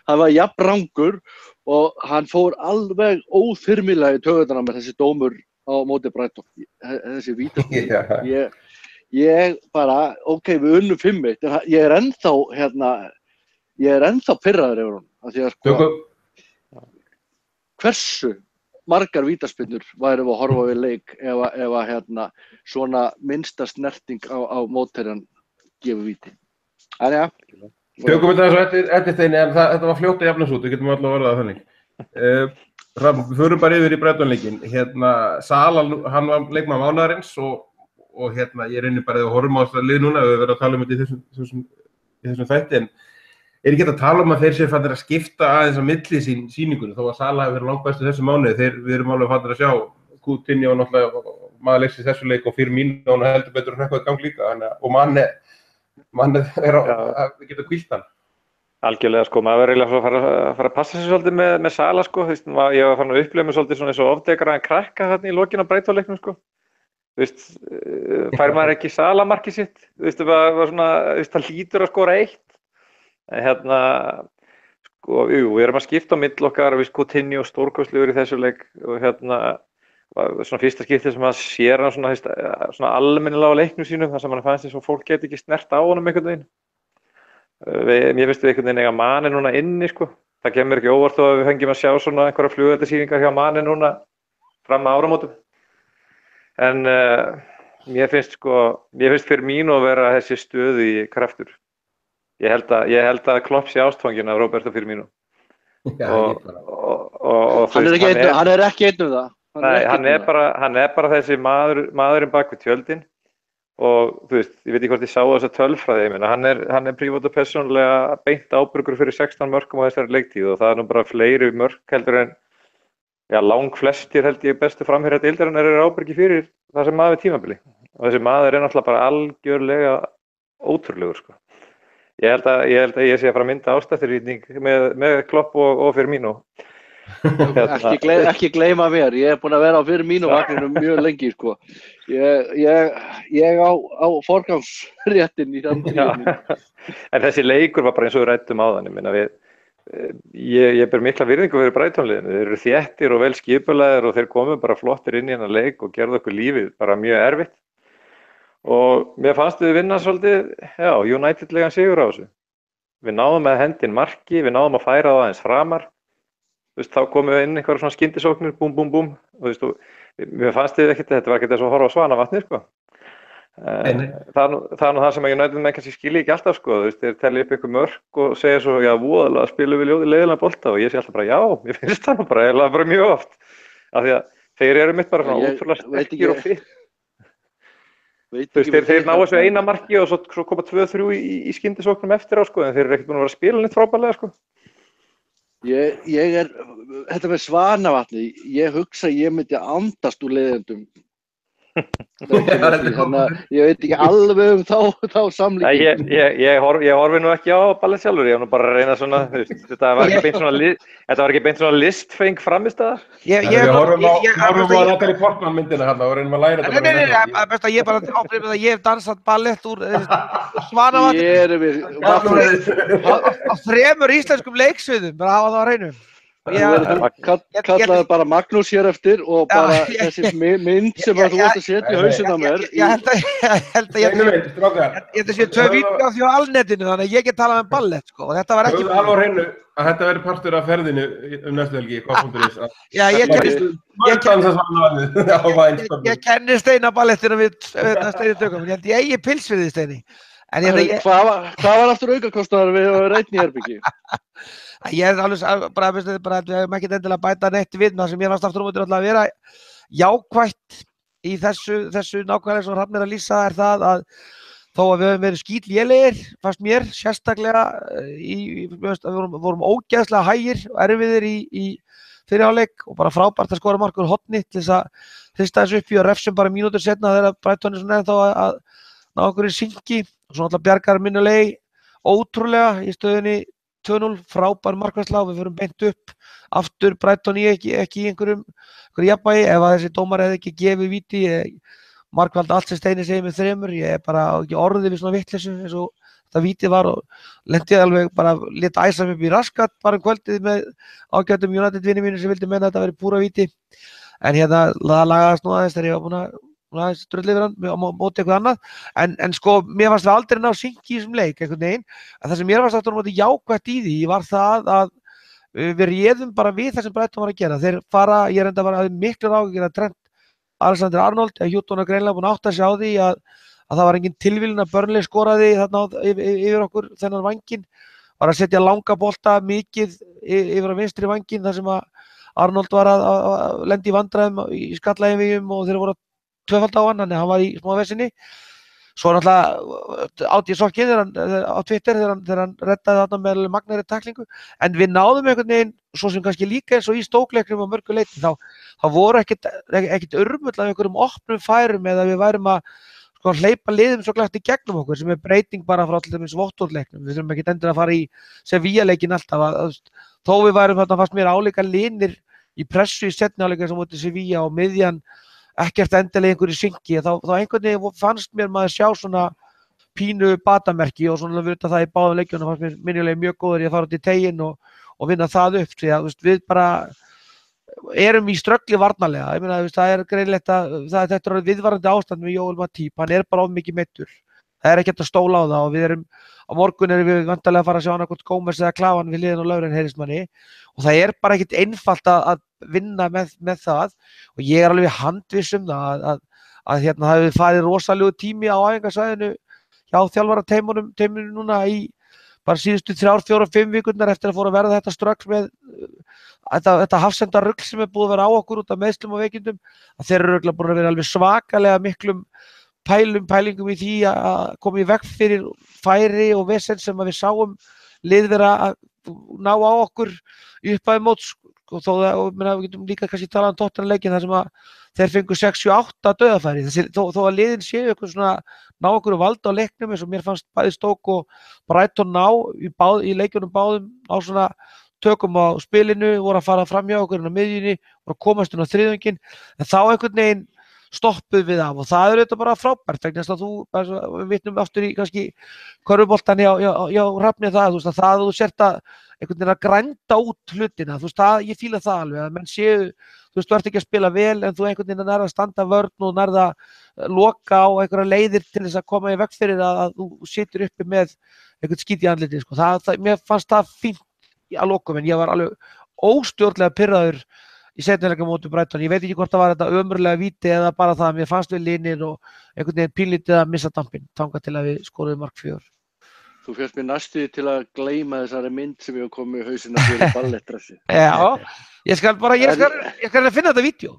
hann var jafnrangur og hann fór alveg óþyrmilega í taugarnar með þessi dómur á móti Brighton. Þessi vítaspyrna. Ég bara, ok, við unnum 5-1, en ég er ennþá pirraður yfir honum. Af því að sko, hversu margar vítaspyrnur værum við að horfa við leik ef svona minnsta snerting á mótherjan gefur víti. En ja.
Tökum þetta þessu eftir þeirni, en þetta var fljótt að jafnast út, við getum allavega orðað það þannig. Rafn, við förum bara yfir í Brighton-leikinn. Sala, hann var leikmaður mánaðarins og ég reynir bara að horfum á þetta lið núna, við verðum að tala um þetta í þessum þætti, en ekki að tala að þeir séu fannir að skipta aðeins á milli sýningunni, þó að Sala hefur verið langbæstu þessu mánuði, við erum alveg fannir að sjá Coutinho og náttúrulega maður leiksins þessu leik og Firmino og heldur betur að hnekka í gang líka, og Mane er að geta hvílt hann.
Algjörlega sko, maður verður eiginlega að fara að passa sig svolítið með Sala sko, þú veist, ég var fann að upplifa mig svolítið svona eins og ofdekraðan krakka þarna í lokin á Brighton-leiknum sko. Þú veist, fær maður ekki Sala markið sitt, þú veist, það var svona, þú veist, það hlýtur að skora 1. En sko, við erum að skipta á milli okkar, við Coutinho stórkostlegur í þessu leik og svona fyrsta skiptið sem maður sér hann svona almennilega á leiknum sínum, þar sem hann fannst eins og fólk geti ekki snert á honum einhvern veginn. Mér finnst við einhvern veginn eiga Mane núna inni sko. Það kemur ekki óvart þó að við fengjum að sjá svona einhverja flugeldasýningar hjá Mane núna fram að áramótum. En mér finnst Firmino að vera þessi stöðu í kraftur. Ég held að Klopp sé ástfanginn af Roberto Firmino.
Hann er ekki einn það.
Nei, hann er bara þessi maðurinn bak við tjöldin. Og þú veist, ég veit ekki hvort ég sá þessa tölfræði, ég meina, hann er prívat og persónulega beint ábyrgur fyrir 16 mörkum á þessari leiktíð og það er nú bara fleiri mörk heldur en, langflestir held ég bestu framherja deildarinnar eru ábyrgi fyrir það sem maður við tímabili. Og þessi maður er náttúrulega bara algjörlega ótrúlegur, sko. Ég held að ég sé að fara að mynda ástættirýtning með Klopp og Firmino.
Ekki gleyma mér, ég er búinn að vera á Firmino-vagninum mjög lengi sko. Ég á forgangsréttin í þann tíðinni.
En þessi leikur var bara eins og við ræddum áðan, ég ber mikla virðingu fyrir Brighton-liðinu, þeir eru þéttir og vel skipulagðir og þeir komu bara flottir inn í hennar leik og gerðu okkur lífið bara mjög erfitt. Og mér fannst við vinna svolítið, United-legan sigur á þessu. Við náðum með hendin marki, við náðum að færa það aðeins framar. Þú veist, þá komum við inn einhverja svona skyndisóknir, búm, búm, búm. Og þú veist, mér fannst þetta var ekkert eins og að horfa á Svanavatnið, sko. Það er nú það sem að United menn kannski skilja ekki alltaf, sko. Þú veist, þeir telja upp einhver mörk og segja svo, voðalega spilum við leiðilega bolta og ég sé alltaf bara, mér finnst það nú bara mjög oft. Af því að þeir eru mitt bara svona ótrúlega sterkir og fitt. Þú veist, þeir ná þessu eina marki og svo koma 2-3 í skyndisóknum eftir á, sko, en þeir eru ekkert búin að vera að spila neitt frábærlega, sko.
Þetta með Svanavatni, ég hugsa að ég myndi andast úr leiðendum. Þannig að ég veit ekki alveg þá samlíking.
Ég horfi nú ekki á ballið sjálfur, ég var nú bara að reyna svona, þetta var ekki beint svona listfeng framistæða.
Við horfum á Natalie Portman myndina hérna og reynum að læra þetta.
Nei, best að ég bara áfrifið að ég hef dansað ballett úr Svanavatni á 3 íslenskum leiksviðum, bara hafa það á hreinu.
Kallaði bara Magnús hér eftir og bara þessi mynd sem þú ert að setja í hausinn á mér.
Ég held að ég sé 2 vídeó af því á alnetinu þannig að ég get talað með ballett sko og þetta var ekki
alveg hreinu að þetta verður partur af ferðinu næstu helgi hvað.is.
Ég kenni Steina ballettinu við Steini tökum, ég held ég eigi pils við því Steini.
Hvað var aftur aukakostnaður við Reitni í herbyggi?
Ég er alveg bara við hefum ekkert endilega bæta neitt við það sem ég fannst aftur á móti alltaf að vera jákvætt í þessu nákvæmlega sem Hrafn er að lýsa er það að þó að við höfum verið skítlélegir fannst mér sérstaklega við vorum ógeðslega hægir og erfiðir í fyrirháleik og bara frábært að skora mark úr horni til þess að hrista þessu upp í og refsum bara mínútur seinna þegar Brighton er svona ennþá að ná okkur í synki og svona alltaf bjargar minnulegi ótrúlega í stöðunni 2-0, frábær markværsla og við förum beint upp aftur Brighton í ekki í einhverju jafnvægi ef að þessi dómar hefði ekki gefið víti markvaldi allt sem Steini segir með 3 ég er bara ekki orðið við svona vitleysu eins og þetta víti var og lenti alveg bara leta æsa mig upp í raskat bara kvöldið með ágætum United vinni mínu sem vildi menna að þetta veri púra víti en hérna það lagaðist nú aðeins þegar ég var búin að drullið við hann á móti eitthvað annað en sko, mér fannst við aldrei ná synki í þessum leik einhvern veginn, en það sem mér fannst aftur á móti jákvætt í því var það að við réðum bara við það sem Brighton var að gera þeir fara, ég reynda bara að miklu áhyggjur að Trent Alexander-Arnold Hjúton er greinilega búin að átta sig á því að það var engin tilviljun að Burnley skoraði þarna yfir okkur þennan vanginn var að setja langa bolta mikið yfir á vinstri vanginn þar sem að Arnold var að lenda í vandræðum í skallaeinvígjum og þeir voru tvöfald á hann, hann var í smá vesinni svo náttúrulega átti ég sokkið á Twitter þegar hann reddaði þarna með magnari tæklingu, en við náðum einhvern veginn, svo sem kannski líka eins og í stókleiknum á mörgu leyti, þá voru ekkert urmull af einhverjum opnum færum eða við værum að sko hleypa liðum svo glætt í gegnum okkur, sem breyting bara frá til dæmis Vottorleiknum. Við þurfum ekki endur að fara í Sevilla-leikinn alltaf, þó við værum þarna fannst mér álíka linir í pressu í seinni hálfleik sem móti Sevilla og miðjan ekkert endilega einhverju syngi, þá einhvern veginn fannst mér maður sjá svona pínu batamerki og svona við það í báðum leikjunum fannst mér minnilega mjög góður í að fara út í teginn og vinna það upp, því að við bara erum í ströggli varnarlega. Ég meina, það greinilegt að þetta er viðvarandi ástand með Joel Matip, hann bara of mikið meiddur. Það ekki hægt að stóla á það og við á morgun erum við vantarlega að fara að sjá annað Gómez eða Klavan við hliðina á Lauren heyrast manni, og það bara ekkert einfalt að vinna með það, og ég alveg handviss það að það hefur farið rosalegu tími á æfingasvæðinu hjá þjálfarateyminu núna í bara síðustu 3, 4, 5 vikurnar eftir að fóra að verða þetta strax með þetta hafsendarrugl sem búið að vera á okkur út af meiðslum og veikindum, að þeir eru örugglega búin að vera alveg svakalega miklum pælingum í því að koma í veg fyrir færi og vesen sem við sáum lið vera að ná á okkur í upphafi móts, og við getum líka kannski talað um Tottenham-leikinn þar sem að þeir fengu 6-8 dauðafæri, þó að liðin séu eitthvað svona ná okkur valda á leiknum, eins og mér fannst bæði Stoke og Brighton ná í leikjunum báðum á svona tökum á spilinu, voru að fara fram hjá okkur inn á miðjunni, voru að komast inn á þriðjunginn, en þá einhvern veginn stoppuð við af, og það auðvitað bara frábært vegna þess að við vitnum aftur í kannski körfuboltan hjá Hrafni það þú sért að einhvern veginn að grænda út hlutina, ég fíla það alveg, að menn séu, þú ert ekki að spila vel en þú einhvern veginn nærð að standa vörn og nærð að loka á einhverja leiðir til þess að koma í veg fyrir að þú situr uppi með einhvern skít í andliti, mér fannst það fínt að lokum, en ég var alveg óstjórnlega pirraður í seinnileika móti Brighton. Ég veit ekki hvort það var þetta ömurlega víti eða bara það að mér fannst við linir og einhvern veginn pínlítið að missa dampinn þangað til að við skoruðum mark 4.
Þú fyrst mér næstu til að gleyma þessari mynd sem ég kom í hausina fyrir ballettdressi.
Já, ég skal finna þetta vídeó.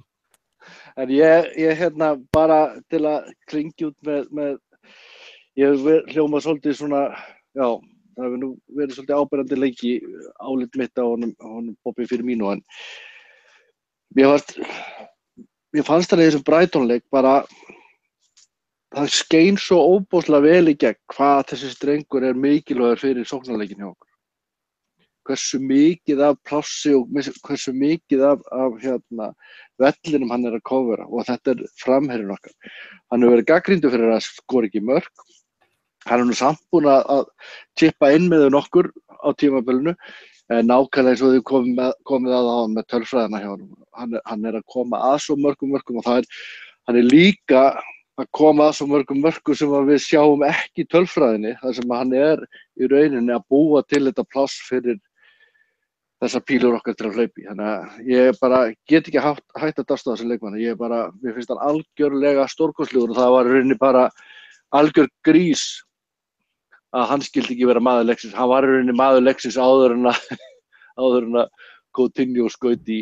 En ég bara til að klingja út með ég hljóma svolítið svona, já, það hefur nú verið svolítið áberandi leiki álit mitt á honum Bobby Firmino, en mér fannst það í þessum Brighton-leik bara, það skein svo óbóðslega vel í gegn hvað þessi strengur mikilvægur fyrir sóknarleikin hjá okkur. Hversu mikið af plássi og hversu mikið af vellinum hann að kofera, og þetta framherjinn okkar. Hann hefur verið gagnrýndur fyrir að skora ekki mörk. Hann nú samt búinn að chippa inn með nokkur á tímabilinu, nákvæmlega eins og þau komið að með tölfræðina hjá honum. Hann að koma að svo mörgum og hann líka að koma að svo mörgum mörkum sem við sjáum ekki í tölfræðinni, þar sem hann í rauninni að búa til þetta pláss fyrir þessar pílur okkar til að hlaupi. Þannig að ég bara get ekki hægt að dásta þessi leikmann. Mér finnst hann algjörlega stórkostlegur, og það var í rauninni bara algjör grís að hann skildi ekki vera maður leiksins. Hann var í rauninni maður leiksins áður en að Coutinho skaut í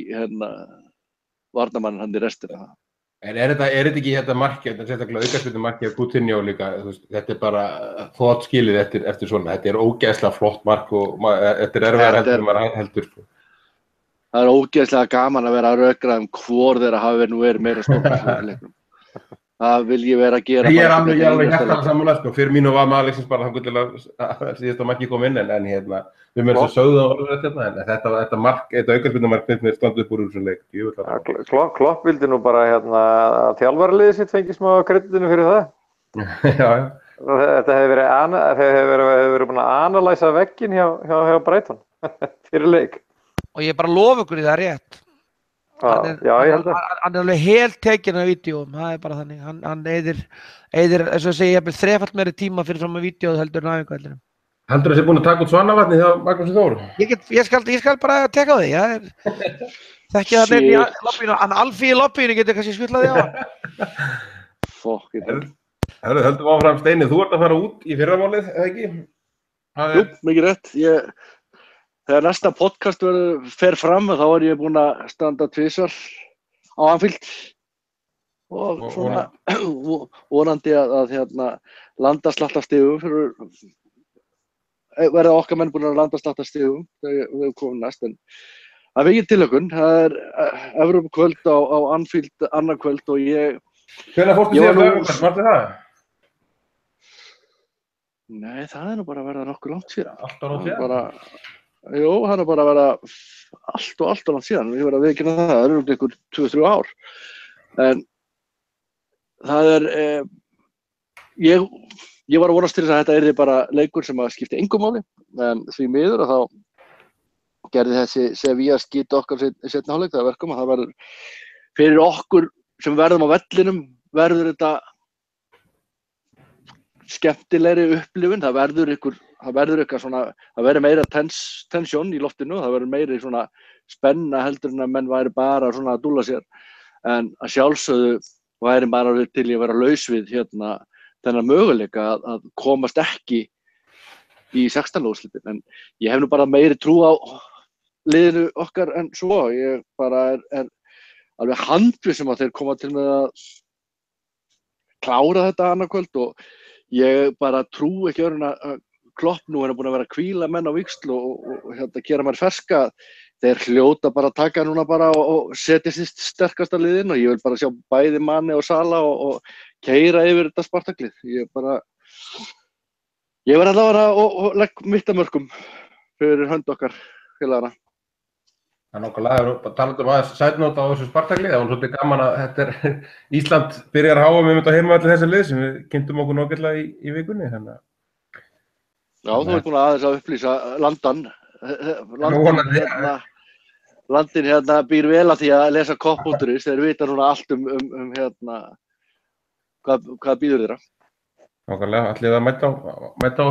varnarmann hann í restina.
En þetta ekki þetta markið, þetta sérstaklega aukaspyrnu markið af Coutinho líka, þetta bara þótt skilið eftir svona, þetta ógeðslega flott mark og þetta erfiðara heldur en maður heldur.
Það ógeðslega gaman að vera að rökra hvor þeirra hafi verið meira stórkostlegur í leiknum. Það vil ég vera að gera.
Ég alveg hjartanlega sammála, Firmino var maður leiksins bara þannig til að síðasta markið kom inn, en við mér svo sögðu en þetta mark, þetta aukaspyrnumark finnst mér standið upp úr þessum leik.
Klopp vildi nú bara að þjálfaraliðið sitt fengi smá kreditinu fyrir það.
Já.
Þetta hefur verið búin að analæsa vegginn hjá Brighton fyrir leik.
Og ég bara lofa ykkur í það rétt.
Hann
alveg helt tekinn af vídeóum, það bara þannig. Hann eyðir, eins og ég segi, þrefalt meiri tíma fyrir fram að vídeóð heldur en æfingavellinum.
Heldur þessi búin að taka út Svanavatni hjá Magnúsi Þór?
Ég skal bara teka á því. Þekki það nefn í lobbíinu, hann Alfí í lobbíinu getur kannski skutlaði á hann.
Höldum áfram Steini, þú ert að fara út í fyrramálið, eða ekki?
Jú, mikið rétt. Þegar næsta podcast fer fram, þá ég búinn að standa tvisvar á Anfield. og svona vonandi að landa slattastigum fyrir verða okkar menn búin að landa slattastigum þegar við komum næst, en það er ekki tilökun. Það Evrópukvöld á Anfield annað kvöld og ég...
Hvenær fórstu síðan Evrópukvöld, varstu það?
Nei, það er nú bara að verða nokkuð langt síðan.
Allt og langt síðan?
Jú, það er bara að verða allt og langt síðan. Ég verð að viðurkenna það eru ykkur 2-3 ár. En það er... Ég var að vonast til þess að þetta yrði bara leikur sem að skipti engu máli, en því miður að þá gerði þessi Sevilla skít okkar seinni hálfleik, það verkum að það verður fyrir okkur sem verðum á vellinum verður þetta skemmtilegri upplifun, það verður eitthvað svona, það verður meira tensjón í loftinu, það verður meira svona spenna heldur en að menn væri bara svona að dúlla sér, en að sjálfsögðu væri bara til í að vera laus við þennan möguleika að komast ekki í 16. úrslitin, en ég hef nú bara meiri trú á liðinu okkar en svo. Ég bara er alveg handviss að þeir koma til með að klára þetta annað kvöld og ég bara trú ekki öðru en að Klopp nú er búin að vera að hvíla menn á víxl og gera mér ferska. Þeir hljóta bara að taka núna bara og setja sitt sterkasta liðinn og ég vil bara sjá bæði Mane og Salah og keyra yfir þetta Spartaklið. Ég verð allavega og legg mitt að mörkum fyrir hönd okkar félagana.
Það er nokkulega talandi aðeins sætnót á þessu Spartaklið. Það var svolítið gaman að þetta Ísland byrjar að háa með þetta heima allir þessi lið sem við kynntum okkur nokkulega í vikunni.
Já, þú ert búin aðeins að upplýsa landan. Landin býr vel að því að lesa kopp.is, þeir vita núna allt hvað býður þeirra.
Nákvæmlega, allir að mæta á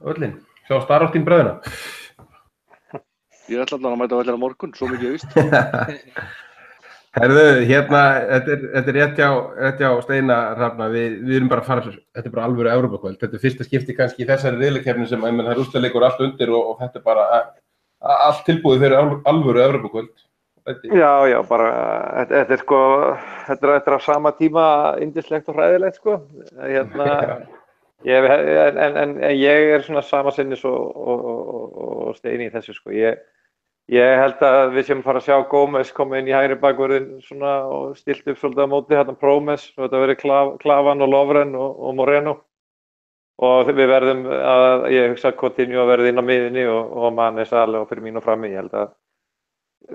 öllin, sjá Starostin bröðina.
Ég ætla allan að mæta á öllin á morgun, svo mikið ég víst.
Herðu, þetta er rétt hjá Steina Hrafna, við erum bara að fara, þetta er bara alvöru Evrópukvöld, þetta er fyrsta skipti kannski í þessari riðlakeppni sem það er úrslitaleikur allt undir og þetta er bara allt tilbúið fyrir alvöru Evrópukvöld.
Já, bara, þetta er sko, þetta er á sama tíma yndislegt og hræðilegt sko, en ég er svona sama sinnis og Steini í þessu sko, ég held að við séum að fara að sjá Gómez koma inn í hægri bakvörðinn svona og stilt upp svolítið á móti Promes og þetta verið Klavan og Lovren og Moreno og við verðum að, ég hugsa Coutinho að verði inn á miðinni og Mane, Salah og Firmino frammi. Ég held að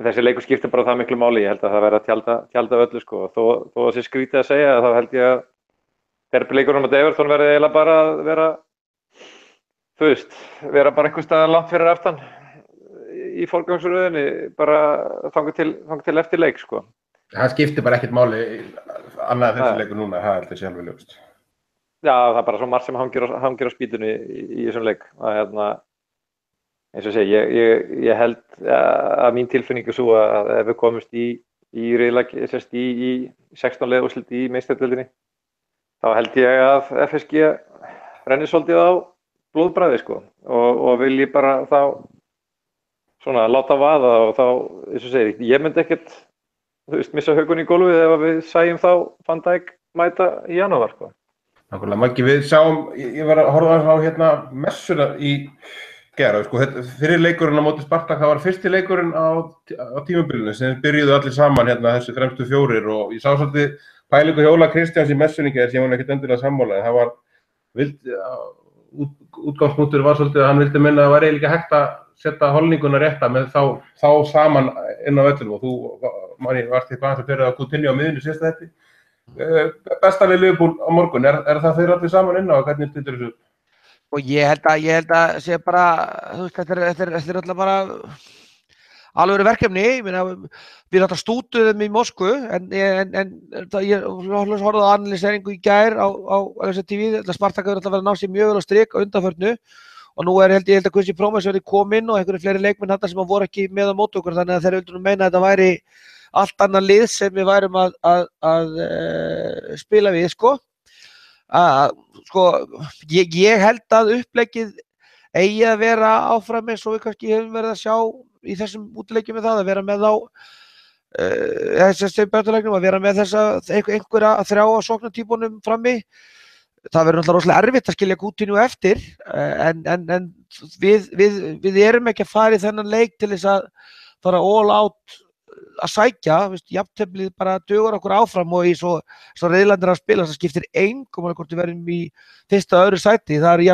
þessi leikur skiptir bara það miklu máli, ég held að það verði að tjalda öllu sko og þó að sé skrítið að segja þá held ég að derbyleikurinn á Everton verði eiginlega bara að vera bara einhvers staðar langt fyrir aftan í forgangsröðinni bara þangað til eftir leik sko.
Það skiptir bara ekkert máli annað en þessi leikur núna, það er sjálfur ljóst.
Já, það er bara svo margt sem hangir á spýtunni í þessum leik. Eins og segi, ég held að mín tilfinning er svo að ef við komumst í riðlakeppni í 16 liða úrslit í meistaradeildinni, þá held ég að FSG rennir svolítið á blóðbragði sko og vilji bara þá svona láta vaða og þá, eins og segir, ég myndi ekkert, missa haugun í gólfið ef við sæjum þá Van Dijk mæta í janúar sko.
Nákvæmlega, Maggi, við sáum, ég var að horfa á messuna í gær, sko, fyrir leikurinn á móti Spartak, það var fyrsti leikurinn á tímabilinu sem byrjuðu allir saman þessi fremstu fjórir og ég sá svolítið pælingu hjá Óla Kristjáns í messunni í gær sem hann ekkert endilega sammála, en það var útgangspunktur var svolítið að hann vildi minna að það var eiginlega ekki hægt að setja holninguna rétta með þá saman inn á völlum og þú, manni, varst eitthvað aðeins að byrja að Coutinho á miðinu síðasta þetta. Besta lið Liverpool á morgun, er það þeir allir saman inn á og hvernig styttur þessu?
Og ég held að sé bara, þetta er alltaf bara alvöru verkefni, ég meina, við náttúrulega stútuðum í Moskvu, en ég horfði á analyseringu í gær á TV, Spartak hefur alltaf verið að ná sér mjög vel á strik á undanförnu og nú ég held að Quincy Promes verið kominn og einhverju fleiri leikmenn þarna sem voru ekki með á móti okkur, þannig að þeir vildu nú meina að þetta væri allt annað lið sem við værum að spila við, sko. Ég held að uppleggið eigi að vera áfram eins og við kannski hefum verið að sjá í þessum útileikjum með það, að vera með þá þessi Breiðabliksleiknum, að vera með einhverja þrjá sóknartýpunum frammi. Það verður náttúrulega rosalega erfitt að skilja Coutinho eftir, en við erum ekki að fara í þennan leik til þess að fara all out að sækja, jafnteflið bara dugar okkur áfram og í svo riðlarnir að spila, það skiptir engum hvort við verðum í fyrsta og öðru sæti, það er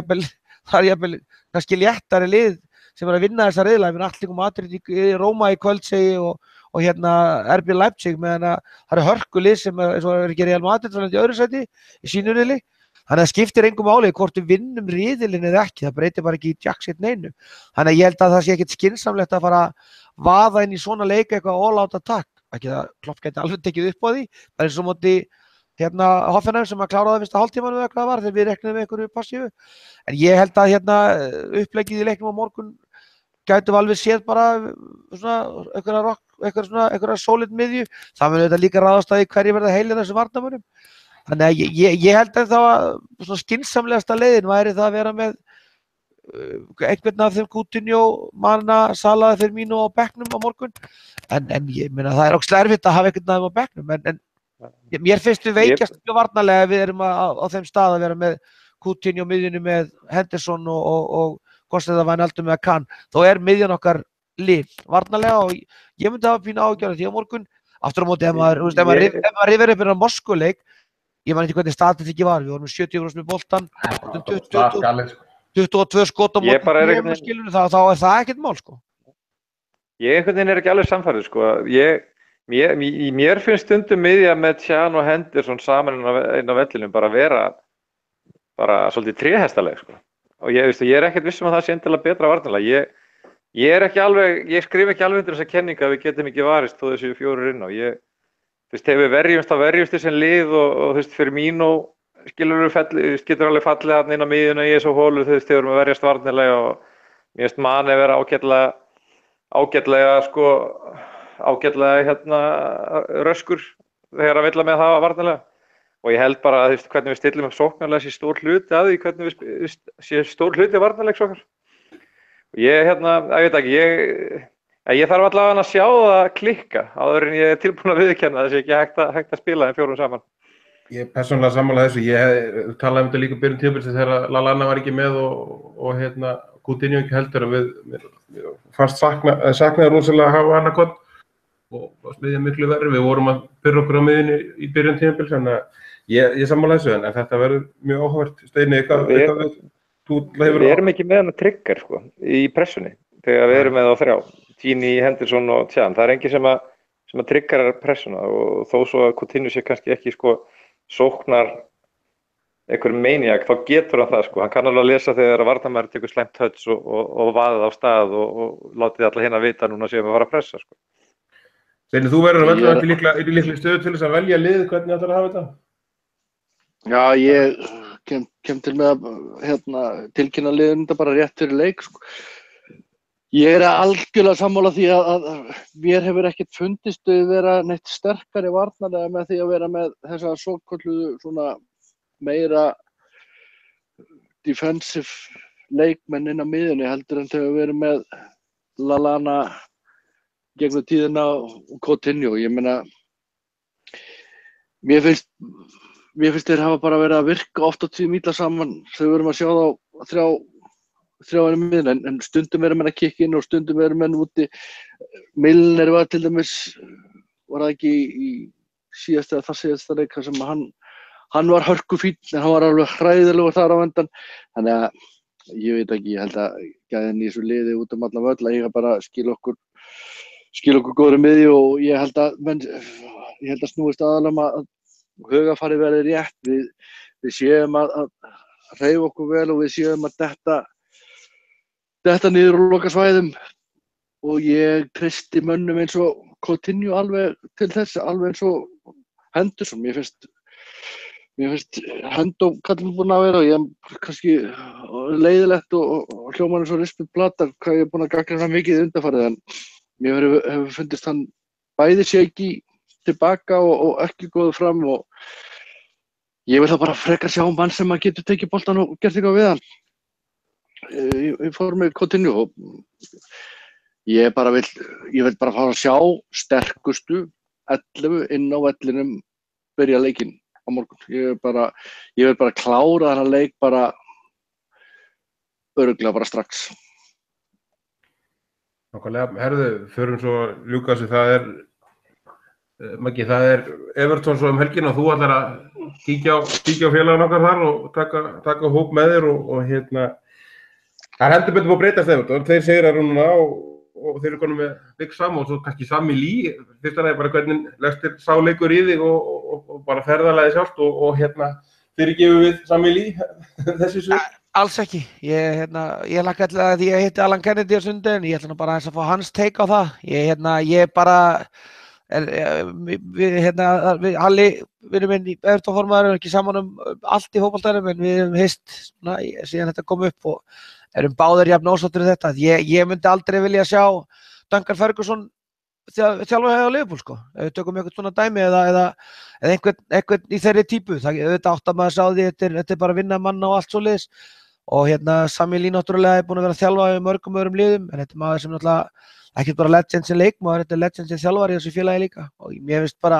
jafnvel kannski léttari lið sem er að vinna þessa riðla, við Atletico Madrid í Róma í kvöld segi og hérna RB Leipzig, meðan að það eru hörkulið sem er ekki Real Madrid í öðru sæti í sínu riðli. Þannig að það skiptir engum máli hvort við vinnum riðilinn eða ekki, það breytir bara ekki í jackset neinu. Þannig að ég held að það sé ekkert skynsamlegt að fara að vaða inn í svona leik eitthvað all out attack. Ekki það Klopp gæti alveg tekið upp á því, það er eins og móti Hoffenheim sem að klára það fyrsta hálftímanum eða hvað það var þegar við reknum með einhverju passífu. En ég held að uppleggið í leiknum á morgun gætum alveg séð bara einhverja solid miðju. Það mun auðvitað líka ráðast að hverju verða heilir þessum varnarmönnum. Þannig að ég held að það var skynsamlegasta leiðin væri það að vera með einhvern af þeim Coutinho, Mana, Salah, Firmino á bekknum á morgun. En ég meina það er ógeðslega erfitt að hafa einhvern af þeim á bekknum. En mér finnst við veikjast mjög varnarlega ef við erum á þeim stað að vera með Coutinho miðjunni með Henderson og Kostið að Wijnaldum með Kahn. Þó er miðjan okkar lið varnarlega og ég myndi hafa pínu ágjörð því á morgun. Aftur á móti ef maður rifir upp innan Moskvuleik, ég man ekki hvernig statistikki var, við vorum 70% með boltan, 22 skot á móti skilur, þá er það ekkert mál sko.
Ég einhvern veginn ekki alveg samfærður sko. Mér finnst stundum miðja með Can og Henderson saman inn á vellinum bara vera svolítið tréhestaleg sko. Og ég er ekkert viss að það sé endilega betra varnarlega. Ég skrif ekki alveg undir þessa kenninga að við getum ekki varist þó þessu 4 inn á. Ef við verjumst, þá verjumst þessum lið og Firmino getur alveg fallið hann inn á miðjuna í þessu hólu þegar við erum að verjast varnarlega og mér finnst Mane vera ágætlega röskur þegar að vill með það varnarlega. Og ég held bara að hvernig við stillum upp sóknarlega sé stór hluti að því hvernig við sé stór hluti varnarleiks okkar. Ég veit ekki, ég þarf allavega að sjá það klikka áður en ég er tilbúin að viðurkenna þessi ekki hægt að spila þeim 4 saman.
Ég er persónulega sammála þessu. Ég talaði þetta líka byrjun tímabilsins þegar Lallana var ekki með og Coutinho ekki heldur og við fannst saknaði rosalega að hafa annarkot og smiðja miklu verri. Við vorum að byrja okkur á miðjunni í byrjun tímabils, þannig að ég sammála þessu en þetta verður mjög áhugavert. Steini,
við erum ekki með hann að trigger sko, í pressunni þegar við erum með á 3. Gini, Henderson og Can. Það er engin sem að triggerar pressuna og þó svo að Coutinho sé kannski ekki sko sóknar einhver maniak, þá getur hann það sko. Hann kann alveg að lesa þegar varnarmaður tekur slæmt touch og vaðið á stað og látið alla hina vita núna séum við að fara að pressa sko.
Steini, þú verður að velja ekki líklega stöðu til þess að velja lið, hvernig ætlar að hafa þetta?
Já, ég kem til með að tilkynna liðin þetta bara rétt fyrir leik sko. Ég er algjörlega sammála því að mér hefur ekkert fundist að vera neitt sterkari varnarlega með því að vera með þessa svokölluðu svona meira defensive leikmenn inn á miðjunni heldur en þegar við erum með Lallana gegnum tíðina og Coutinho. Ég meina, mér finnst þeir hafa bara verið að virka oft á tíðum illa saman þegar við erum að sjá þá þrjá miðjuna en stundum erum menn að kikka inn og stundum erum menn úti. Milner var til dæmis, var það ekki í síðasta eða síðasta leik sem hann var hörkufínn en hann var alveg hræðilegur þar á endan. Þannig að ég veit ekki, ég held að gæðin í þessu liði út allan völl að ég bara skila okkur góðri miðju og ég held að snúist aðalega að hugarfarið verði rétt. Við séum að hreyfa okkur vel og við séum að detta niður og loka svæðum og ég treysti mönnum eins og Coutinho alveg til þess, alveg eins og Henderson. Mér finnst Hendo kallum búin að vera og ég er kannski leiðilegt og hljómar eins og rispið plata hvað ég er búin að gagnrýna mikið undanfarið en mér hefur fundist hann bæði sé ekki tilbaka og ekki góður fram og ég vil það bara frekar sjá mann sem að getur tekið boltan og gert eitthvað við hann. Í formi Coutinho og Ég vil bara fá að sjá sterkustu 11 inn á vellinum byrja leikinn á morgun. Ég vil bara klára þennan leik bara örugglega bara strax.
Nákvæmlega, herðu, förum svo ljúka þessu, það Maggi, það Everton svo helgin og þú ætlar að kíkja á félagann okkar þar og taka hóp með þér og það heldur betur búið að breytast Everton, þeir sigrar núna og þeir eru konum með Big Sam og svo kannski Sami Lee, fyrst að það bara hvernig Leicester sá leikur í þig og bara ferðalagi sjálft og fyrirgefum við Sami Lee þessi sög.
Alls ekki. Ég hlakka til að því ég hitti Alan Kennedy á sunnudaginn, ég ætla bara aðeins að fá hans take á það. Ég bara Halli, vinur minn í Everton formaður, ekki saman allt í fótboltanum, en við höfum hist síðan þetta kom upp og erum báðir jafn ósáttir þetta. Ég myndi aldrei vilja sjá Duncan Ferguson þjálfa á Liverpool, sko. Ef við tökum eitthvað svona dæmi eða einhvern í þeirri típu. Það átt að maður sá því, þetta bara vinna mann og allt svoleiðis. Og Sami Lee náttúrulega búinn að vera að þjálfa í mörgum öðrum liðum, en þetta maður sem náttúrulega ekki bara legend sem leikmaður, þetta legend sem þjálfari í þessu félagi líka. Og mér finnst bara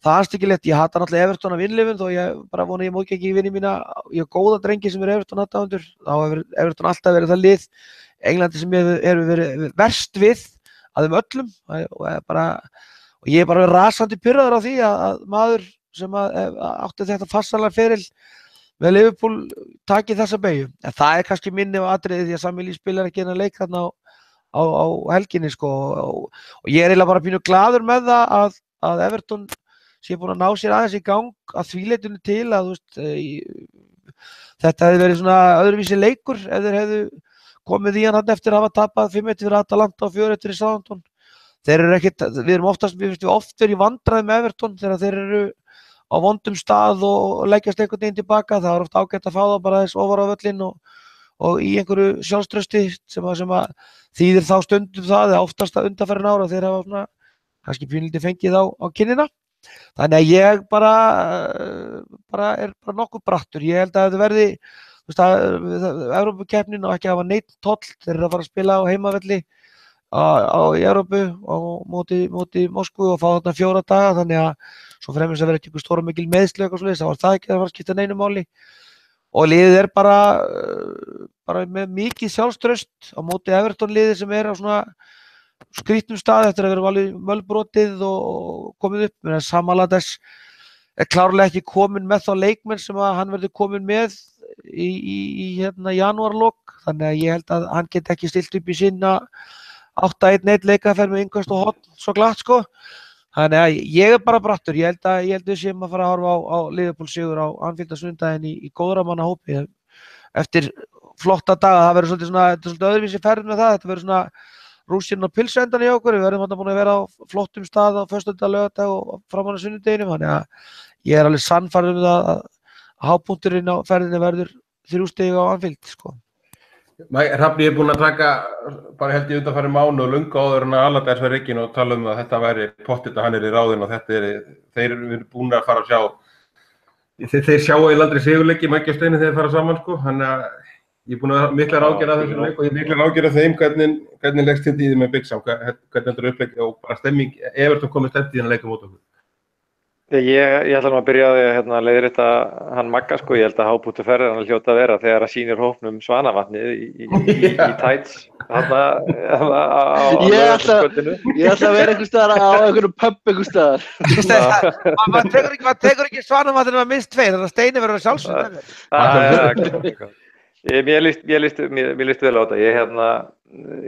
það anstíkilegt. Ég hata náttúrulega Everton af innlifun, þó ég bara vona ég móki ekki í vinni mína. Ég hef góða drengi sem Everton aðdáendur. Þá hefur Everton alltaf verið það lið Englandi sem hefur verið verst við að öllum og ég bara rasandi pirraður á því að maður sem átti þetta fastalega feril með Liverpool taki þessa beygju. En það kannski minni á atriði því að Sami Lee spilar ekki þennan leik þarna á helginni, sko, og ég eiginlega bara pínu glaður með það að Everton sé búin að ná sér aðeins í gang að því leytinu til að þetta hefði verið svona öðruvísi leikur ef þeir hefðu komið í hann eftir að hafa tapað 5-1 fyrir Atalanta og 4-1 fyrir Southampton. Þeir eru ekkert, við oft verið í vandræði með Everton þegar þeir eru á vondum stað og leggjast einhvern veginn tilbaka. Það er oft ágætt að fá það bara þess ofar á völlinn og í einhverju sjálfstrausti sem að þýðir þá stundum það eða oftast að undanfarin ára þeir hafa svona kannski pínlítið fengið á kinnina. Þannig að ég bara nokkuð brattur. Ég held að þetta verði Evrópukeppnin og ekki hafa neitt toll, þeir eru að fara að spila á heimavelli í Evrópu og móti Moskvu og fá þarna 4 daga, þannig að svo fremur að vera ekki stóra mikil meiðsli eitthvað svoleiðis, þá var það ekki að fara að skipta neinu máli og liðið bara með mikið sjálfstraust á móti Everton liðið sem á svona skrýtnum stað eftir að vera alveg mölbrotið og komið upp, en Samalades klárlega ekki komin með þá leikmenn sem að hann verður komin með í janúarlok, þannig að ég held að hann get ekki stilt upp í sinna 8-1 leikaferð með yngvest og hotn svo glatt, sko. Þannig að ég bara brattur. Ég held við séum að fara að horfa á Liverpool sigur á Anfield á sunnudaginn í góðra manna hópi eftir flotta daga. Það verður svolítið öðruvísi ferð með það. Þetta verður svona rúsinn og pilsendan í okkur. Við verðum búin að vera á flottum stað á föstudag, laugardag og framan á sunnudeginum. Þannig að ég alveg sannfærður um það að hápunkturinn á ferðinni verður 3 stig á Anfield, sko.
Hrafni búinn að taka bara held ég undanfarið mánu og löngu áður en að Allardyce var rekinn og tala að þetta væri pottit að hann í ráðinn og þeir eru búin að fara að sjá þeir sjá í landri sigurleiki Maggi og Steini þegar þeir fara saman, sko. Þannig að ég er búinn að miklar ágjörða þessum leik og ég miklar ágjörða þeim hvernig leggst hindi í því með Big Sam, hvernig þetta er upplegg og bara stemming Everton komið stemt í þennan leik á móti okkur.
Ég ætla nú að byrja á því að leiðrétta hann Magga, sko. Ég held að hápunktur ferðar hann hljóta að vera þegar að sýnir hópnum Svanavatnið í tights þarna
Ég ætla að vera einhvers staðar á einhverjum pub einhvers staðar.
Maður tekur ekki Svanavatnið með minnst 2, þannig að Steini verður að sjálfsögðu.
Mér líst vel á þetta.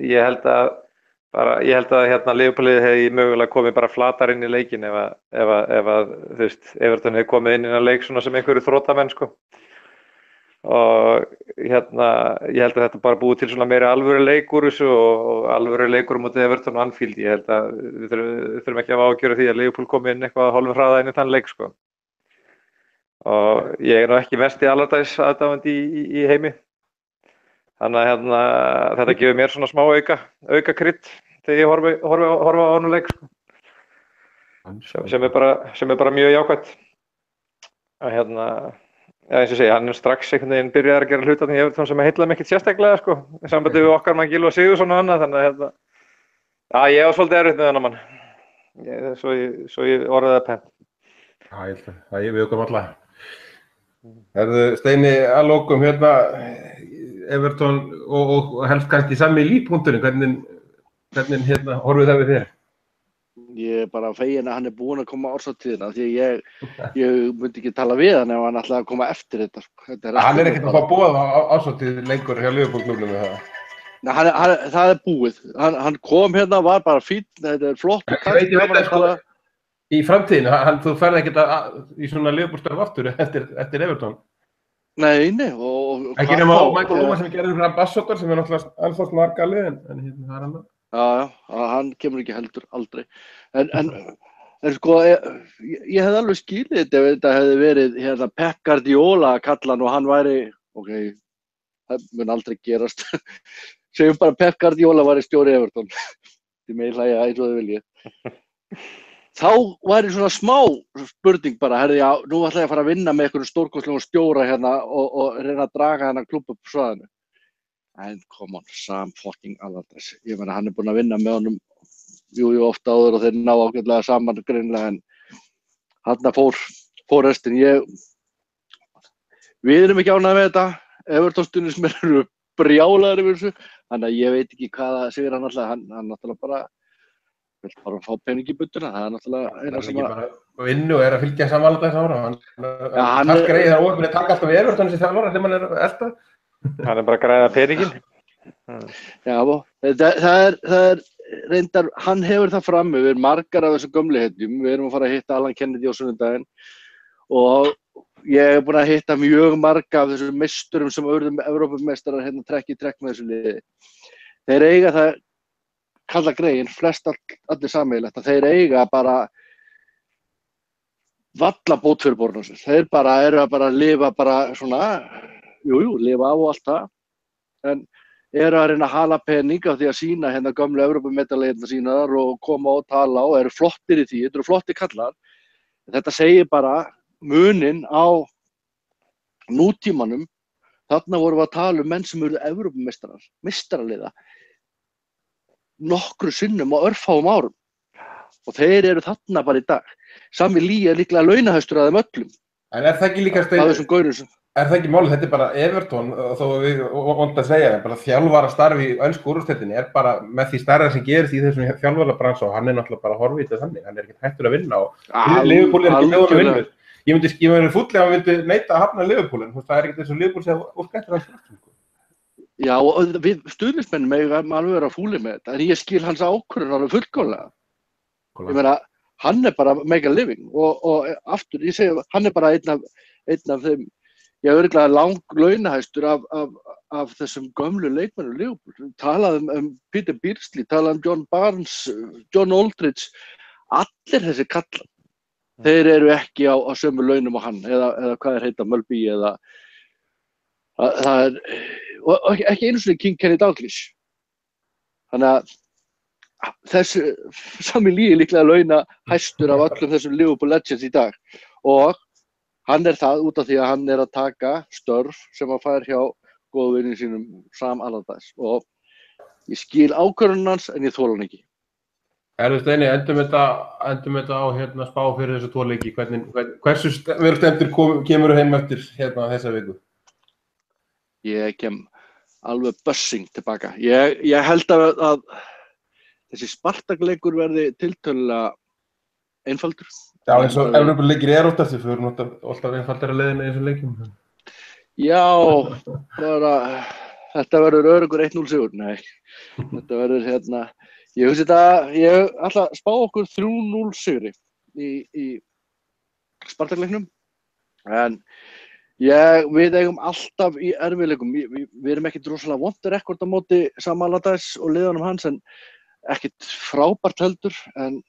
Ég held að Liverpoolið hefði mögulega komið bara flatar inn í leikinn ef að Everton hefði komið inn í leik svona sem einhverju þrotamenn, sko. Og ég held að þetta bara búið til svona meiri alvöru leik úr þessu og alvöru leikur mútið Everton og Anfield. Ég held að við þurfum ekki að ágjöra því að Liverpool komið inn eitthvað hálfum hraða inn í þann leik, sko. Og ég nú ekki mest í Allardyce aðdáandi í heimi. Þannig að þetta gefur mér svona smá auka krydd þegar ég horfa á honum leik, sko. Sem er bara mjög jákvætt. Eins og segja, hann strax einhvern veginn byrjaði að gera hlutarnir í Everton sem heillaði mig ekkert sérstaklega, sko. Í sambandi við okkar mann Gylfa Sigurðsson og annað, þannig að Já, ég var svolítið erfitt með þennan mann. Svo ég orðið það penn.
Já, ég held að það ég við okkur alla. Steini, að lokum hérna, Everton og helst kannski sami lífpunkturinn, hvernig hérna horfið það við þér?
Ég er bara fegin að hann búinn að koma á árshátíðina því ég myndi ekki tala við hann ef hann ætlaði að koma eftir þetta.
Hann ekkert að fá boð á árshátíð lengur hjá Liverpool-klúbbnum með það.
Nei, það búið. Hann kom hérna, var bara fínn, þetta flott.
Ég veit að sko, í framtíðinu, þú ferð ekkert í svona Liverpool-störf aftur eftir Everton.
Nei.
Ekki nema á Michael Owen sem gerði fyrir ambassador sem náttúrulega ennþá snargali, en hérna það hann.
Já, hann kemur ekki heldur, aldrei. En sko, ég hefði alveg skilið þetta ef þetta hefði verið hérna Pep Guardiola kallan og hann væri, ok, það mun aldrei gerast. Segjum bara Pep Guardiola væri stjóri Everton. Þið megi hlæja eins og þið viljið. Þá væri svona smá spurning bara, herði, já, nú ætla ég að fara að vinna með einhverjum stórkostlegum stjóra hérna og reyna að draga þennan klúbb upp svæðinu. En come on, Sam fucking Allardyce. Ég meina, hann búinn að vinna með honum ofta áður og þeir ná ágætlega saman greinilega en þarna fór restin. Við erum ekki ánægðir með þetta. Everton-stuðningsmenn eru brjálaðir yfir þessu. Þannig að ég veit ekki hvað það segir hann alltaf. Hann náttúrulega bara vill bara fá pening í budduna. Það náttúrulega eina sem að...
Hann vinnu og að fylgja Sam Allardyce ára. Hann greið það óöfnir taka alltaf við Everton sem þjálfara þegar mann elta.
Hann bara að græða peninginn.
Já, það er reyndar, hann hefur það frammi, við erum margar af þessum gömlu hetjum, við erum að fara að hitta Alan Kennedy á sunnudaginn og ég búinn að hitta mjög marga af þessum meisturum sem urðum Evrópumeistarar hérna trekk í trekk með þessu liði. Þeir eiga það, kalla greyin, flest allir sameiginlegt, að þeir eiga bara valla bót fyrir borðan sér. Þeir bara eru að lifa bara svona lifa á og allt það, en eru að reyna að hala pening af því að sína hérna gömlu Evrópumeistalegirna sínar og koma og tala og eru flottir í því, þetta eru flottir kallar. Þetta segir bara muninn á nútímanum, þarna vorum við að tala menn sem eru Evrópumeistarar, meistaraliða, nokkru sinnum á örfáum árum og þeir eru þarna bara í dag. Sami Lee líklega launahæstur að þeim öllum.
En það ekki líka
Steini?
Það ekki málið, þetta bara Everton, þó við vond að segja, bara þjálfara starfi í önsku úrvalsdeildinni bara með því starra sem gerist í þessum þjálfarabransa og hann náttúrulega bara horfið þetta þannig, hann ekkert hættur að vinna og Liverpool ekki með honum vinnu. Ég myndi fúll ef hann myndi neita að hafna Liverpoolin, það ekkert eins og Liverpool sem óskættur hans fram.
Já, og við stuðningsmenn megum alveg vera fúlir með þetta, en ég skil hans ákvörðun alveg fullkomlega. Ég meina, hann bara make a living og aftur, ég segi, hann bara einn af þeim. Ég hef örugglega launahæstur af þessum gömlu leikmennum Liverpool. Talað Peter Beardsley, talað John Barnes, John Aldridge, allir þessi kallar. Þeir eru ekki á sömu launum á hann, eða hvað heita, Mölby, eða það og ekki einu sinni King Kenny Dalglish. Þannig að þessu Sami Lee líklega launahæstur af öllum þessum Liverpool legends í dag og hann það út af því að hann að taka störf sem hann fær hjá góðvinni sínum Sam Allardyce og ég skil ákvörðun hans en ég þoli hann ekki.
Steini, endum þetta á hérna spá fyrir þessu tvo leiki. Hversu stendur kemur heim eftir hérna þessa viku?
Ég kem alveg bussing tilbaka. Ég held að þessi Spartak-leikur verði tiltölulega einfaldur.
Já, eins og Evrópuleikir oftast, við förum alltaf einfaldara leiðina í þessum leikjum.
Já, þetta verður öruggur 1-0 sigur, nei. Þetta verður hérna, ég ætla að spá okkur 3-0 sigri í Spartak-leiknum. En við eigum alltaf í erfiðleikum, við erum ekkert rosalega vont rekord á móti Sam Allardyce og liðunum hans, en ekkert frábært heldur, en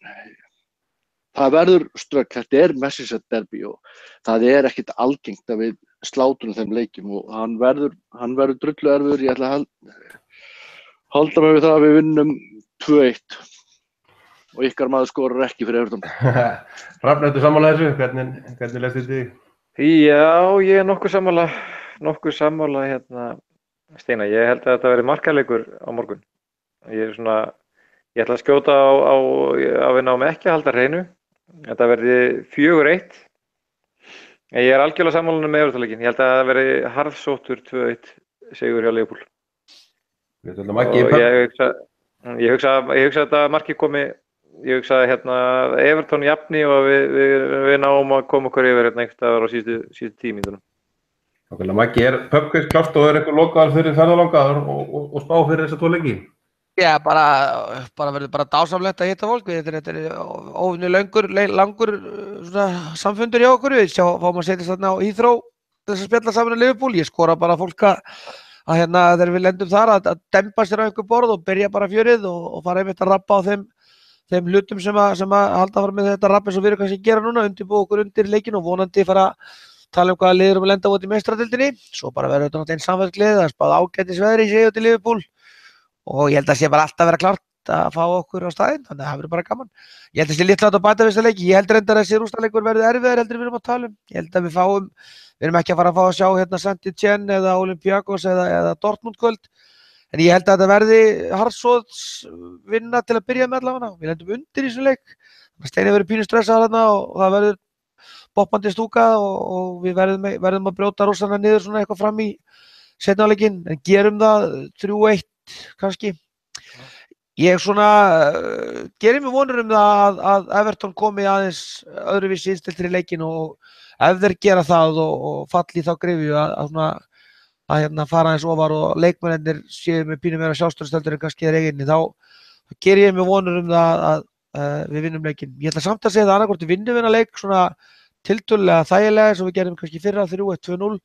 það verður strögg, þetta Merseyside derby og það ekkert algengt að við sláturum þeim leikjum og hann verður drullu erfiður, ég ætla að halda mig við það að við vinnum 2-1 og ykkar maður skorar ekki fyrir Everton.
Rafn, ertu sammála þessu? Hvernig lestu þið þig?
Já, ég nokkuð sammála hérna, Steina, ég held að þetta verði markaleikur á morgun. Ég Ég ætla að skjóta á að við náum ekki að halda hreinu. Þetta verði 4-1. En ég algjörlega sammála með Everton-leikinn. Ég held að það verði harðsóttur 2-1 sigur hjá Liverpool. Ég hugsa að þetta markið komi, ég hugsa að Everton jafni og við náum að koma okkur yfir einhvers staðar á síðustu 10 mínútunum.
Maggi, pubquiz klárt og eitthvað lokaðar fyrir ferðalangaður og spá fyrir þessa 2 leiki?
Já, bara verður bara dásamlegt að hitta fólk. Þetta er óvinni langur samfundur hjá okkur. Við fáum að setjast þarna á Heathrow þess að spjalla saman á Liverpool. Ég skora bara fólk að þegar við lendum þar að dempa sér á einhver borð og byrja bara fjörið og fara einmitt að rappa á þeim hlutum sem að halda fara með þetta rapp eins og við erum kannski að gera núna, undirbúa okkur undir leikinn og vonandi fara að tala hvaða liður að lenda út í meistaradildinni. Svo bara verður þetta náttúrulega einn samfélagsgleði, það er spáð ágætisveðri í sig út í Liverpool og ég held að sé bara alltaf vera klárt að fá okkur á staðinn, þannig að það verður bara gaman. Ég held að sé litla átt að bæta við þessa leiki, ég held reyndar að þessi rústaleikur verður erfiðar heldur við erum að tala um. Ég held að við erum ekki að fara að fá að sjá Saint-Étienne eða Olympiakos eða Dortmund kvöld, en ég held að þetta verði harðsóðs vinna til að byrja með allavega. Við lendum undir í þessum leik, Steini verður pínu stressaður þarna og það verður boppandi stúka og við verðum að brjóta rússarna niður svona eitthvað fram í seinna leikinn, en gerum það 3-1 kannski. Ég gerir mér vonur það að Everton komi aðeins öðruvísi innstiltir í leikinn og ef þeir gera það og falli þá grifju að fara aðeins ofar og leikmennir séu með pínu meira sjálfstjórnstöldur en kannski þeir eiginni, þá gerir ég mér vonur það að við vinnum leikinn. Ég ætla samt að segja það annarkvort við vinnum vinna leik svona tiltölulega þægilega eins og við gerum kannski fyrra 3-1-2-0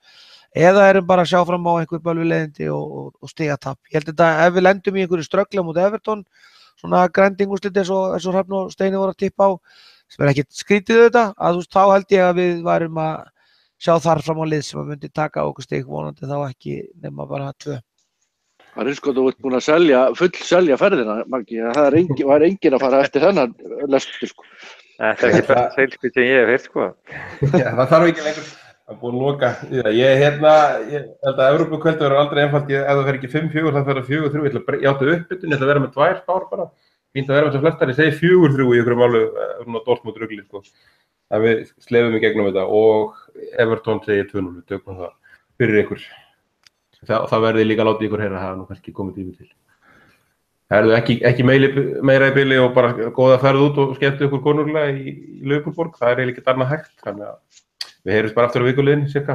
eða erum bara að sjá fram á einhver bölvuleiðindi og stigatapp. Ég held þetta ef við lendum í einhverju ströggla mútið Everton, svona grindingúrslit eins og Hrafn og Steini voru að tippa á, sem er ekkert skrítið þetta, að þá held ég að við værum að sjá þar fram á lið sem að myndi taka okkur stig, vonandi þá ekki nema bara 2.
Það er sko, þú ert búin að fullselja ferðina, Maggi, það var enginn að fara eftir þennan lestur sko.
Þetta er ekki bara seilskvít sem ég hef heyrt sko.
Já, það þarf ekki lengur. Það er búin að loka í það. Ég held að Evrópukvöldu verður aldrei einfalt, ef það fer ekki 5-4, það fer 4-3, ég átti uppbytun, ég ætla að vera með 2 spár bara. Fínt að vera með svo flestar, ég segi 4-3 í ykkur málu, Dortmund rugli, sko. Það við slefum í gegnum þetta og Everton segir 2-0, við tökum það fyrir ykkur. Það verði líka látið ykkur heyra, það er nú kannski komið tími til. Það eru ekki meira í bili og bara góða ferð út og skemmtu ykkur konunglega í Liverpool-borg, það er eiginlega ekkert annað hægt, þannig að við heyrjumst bara aftur á vikuliðinni, cirka.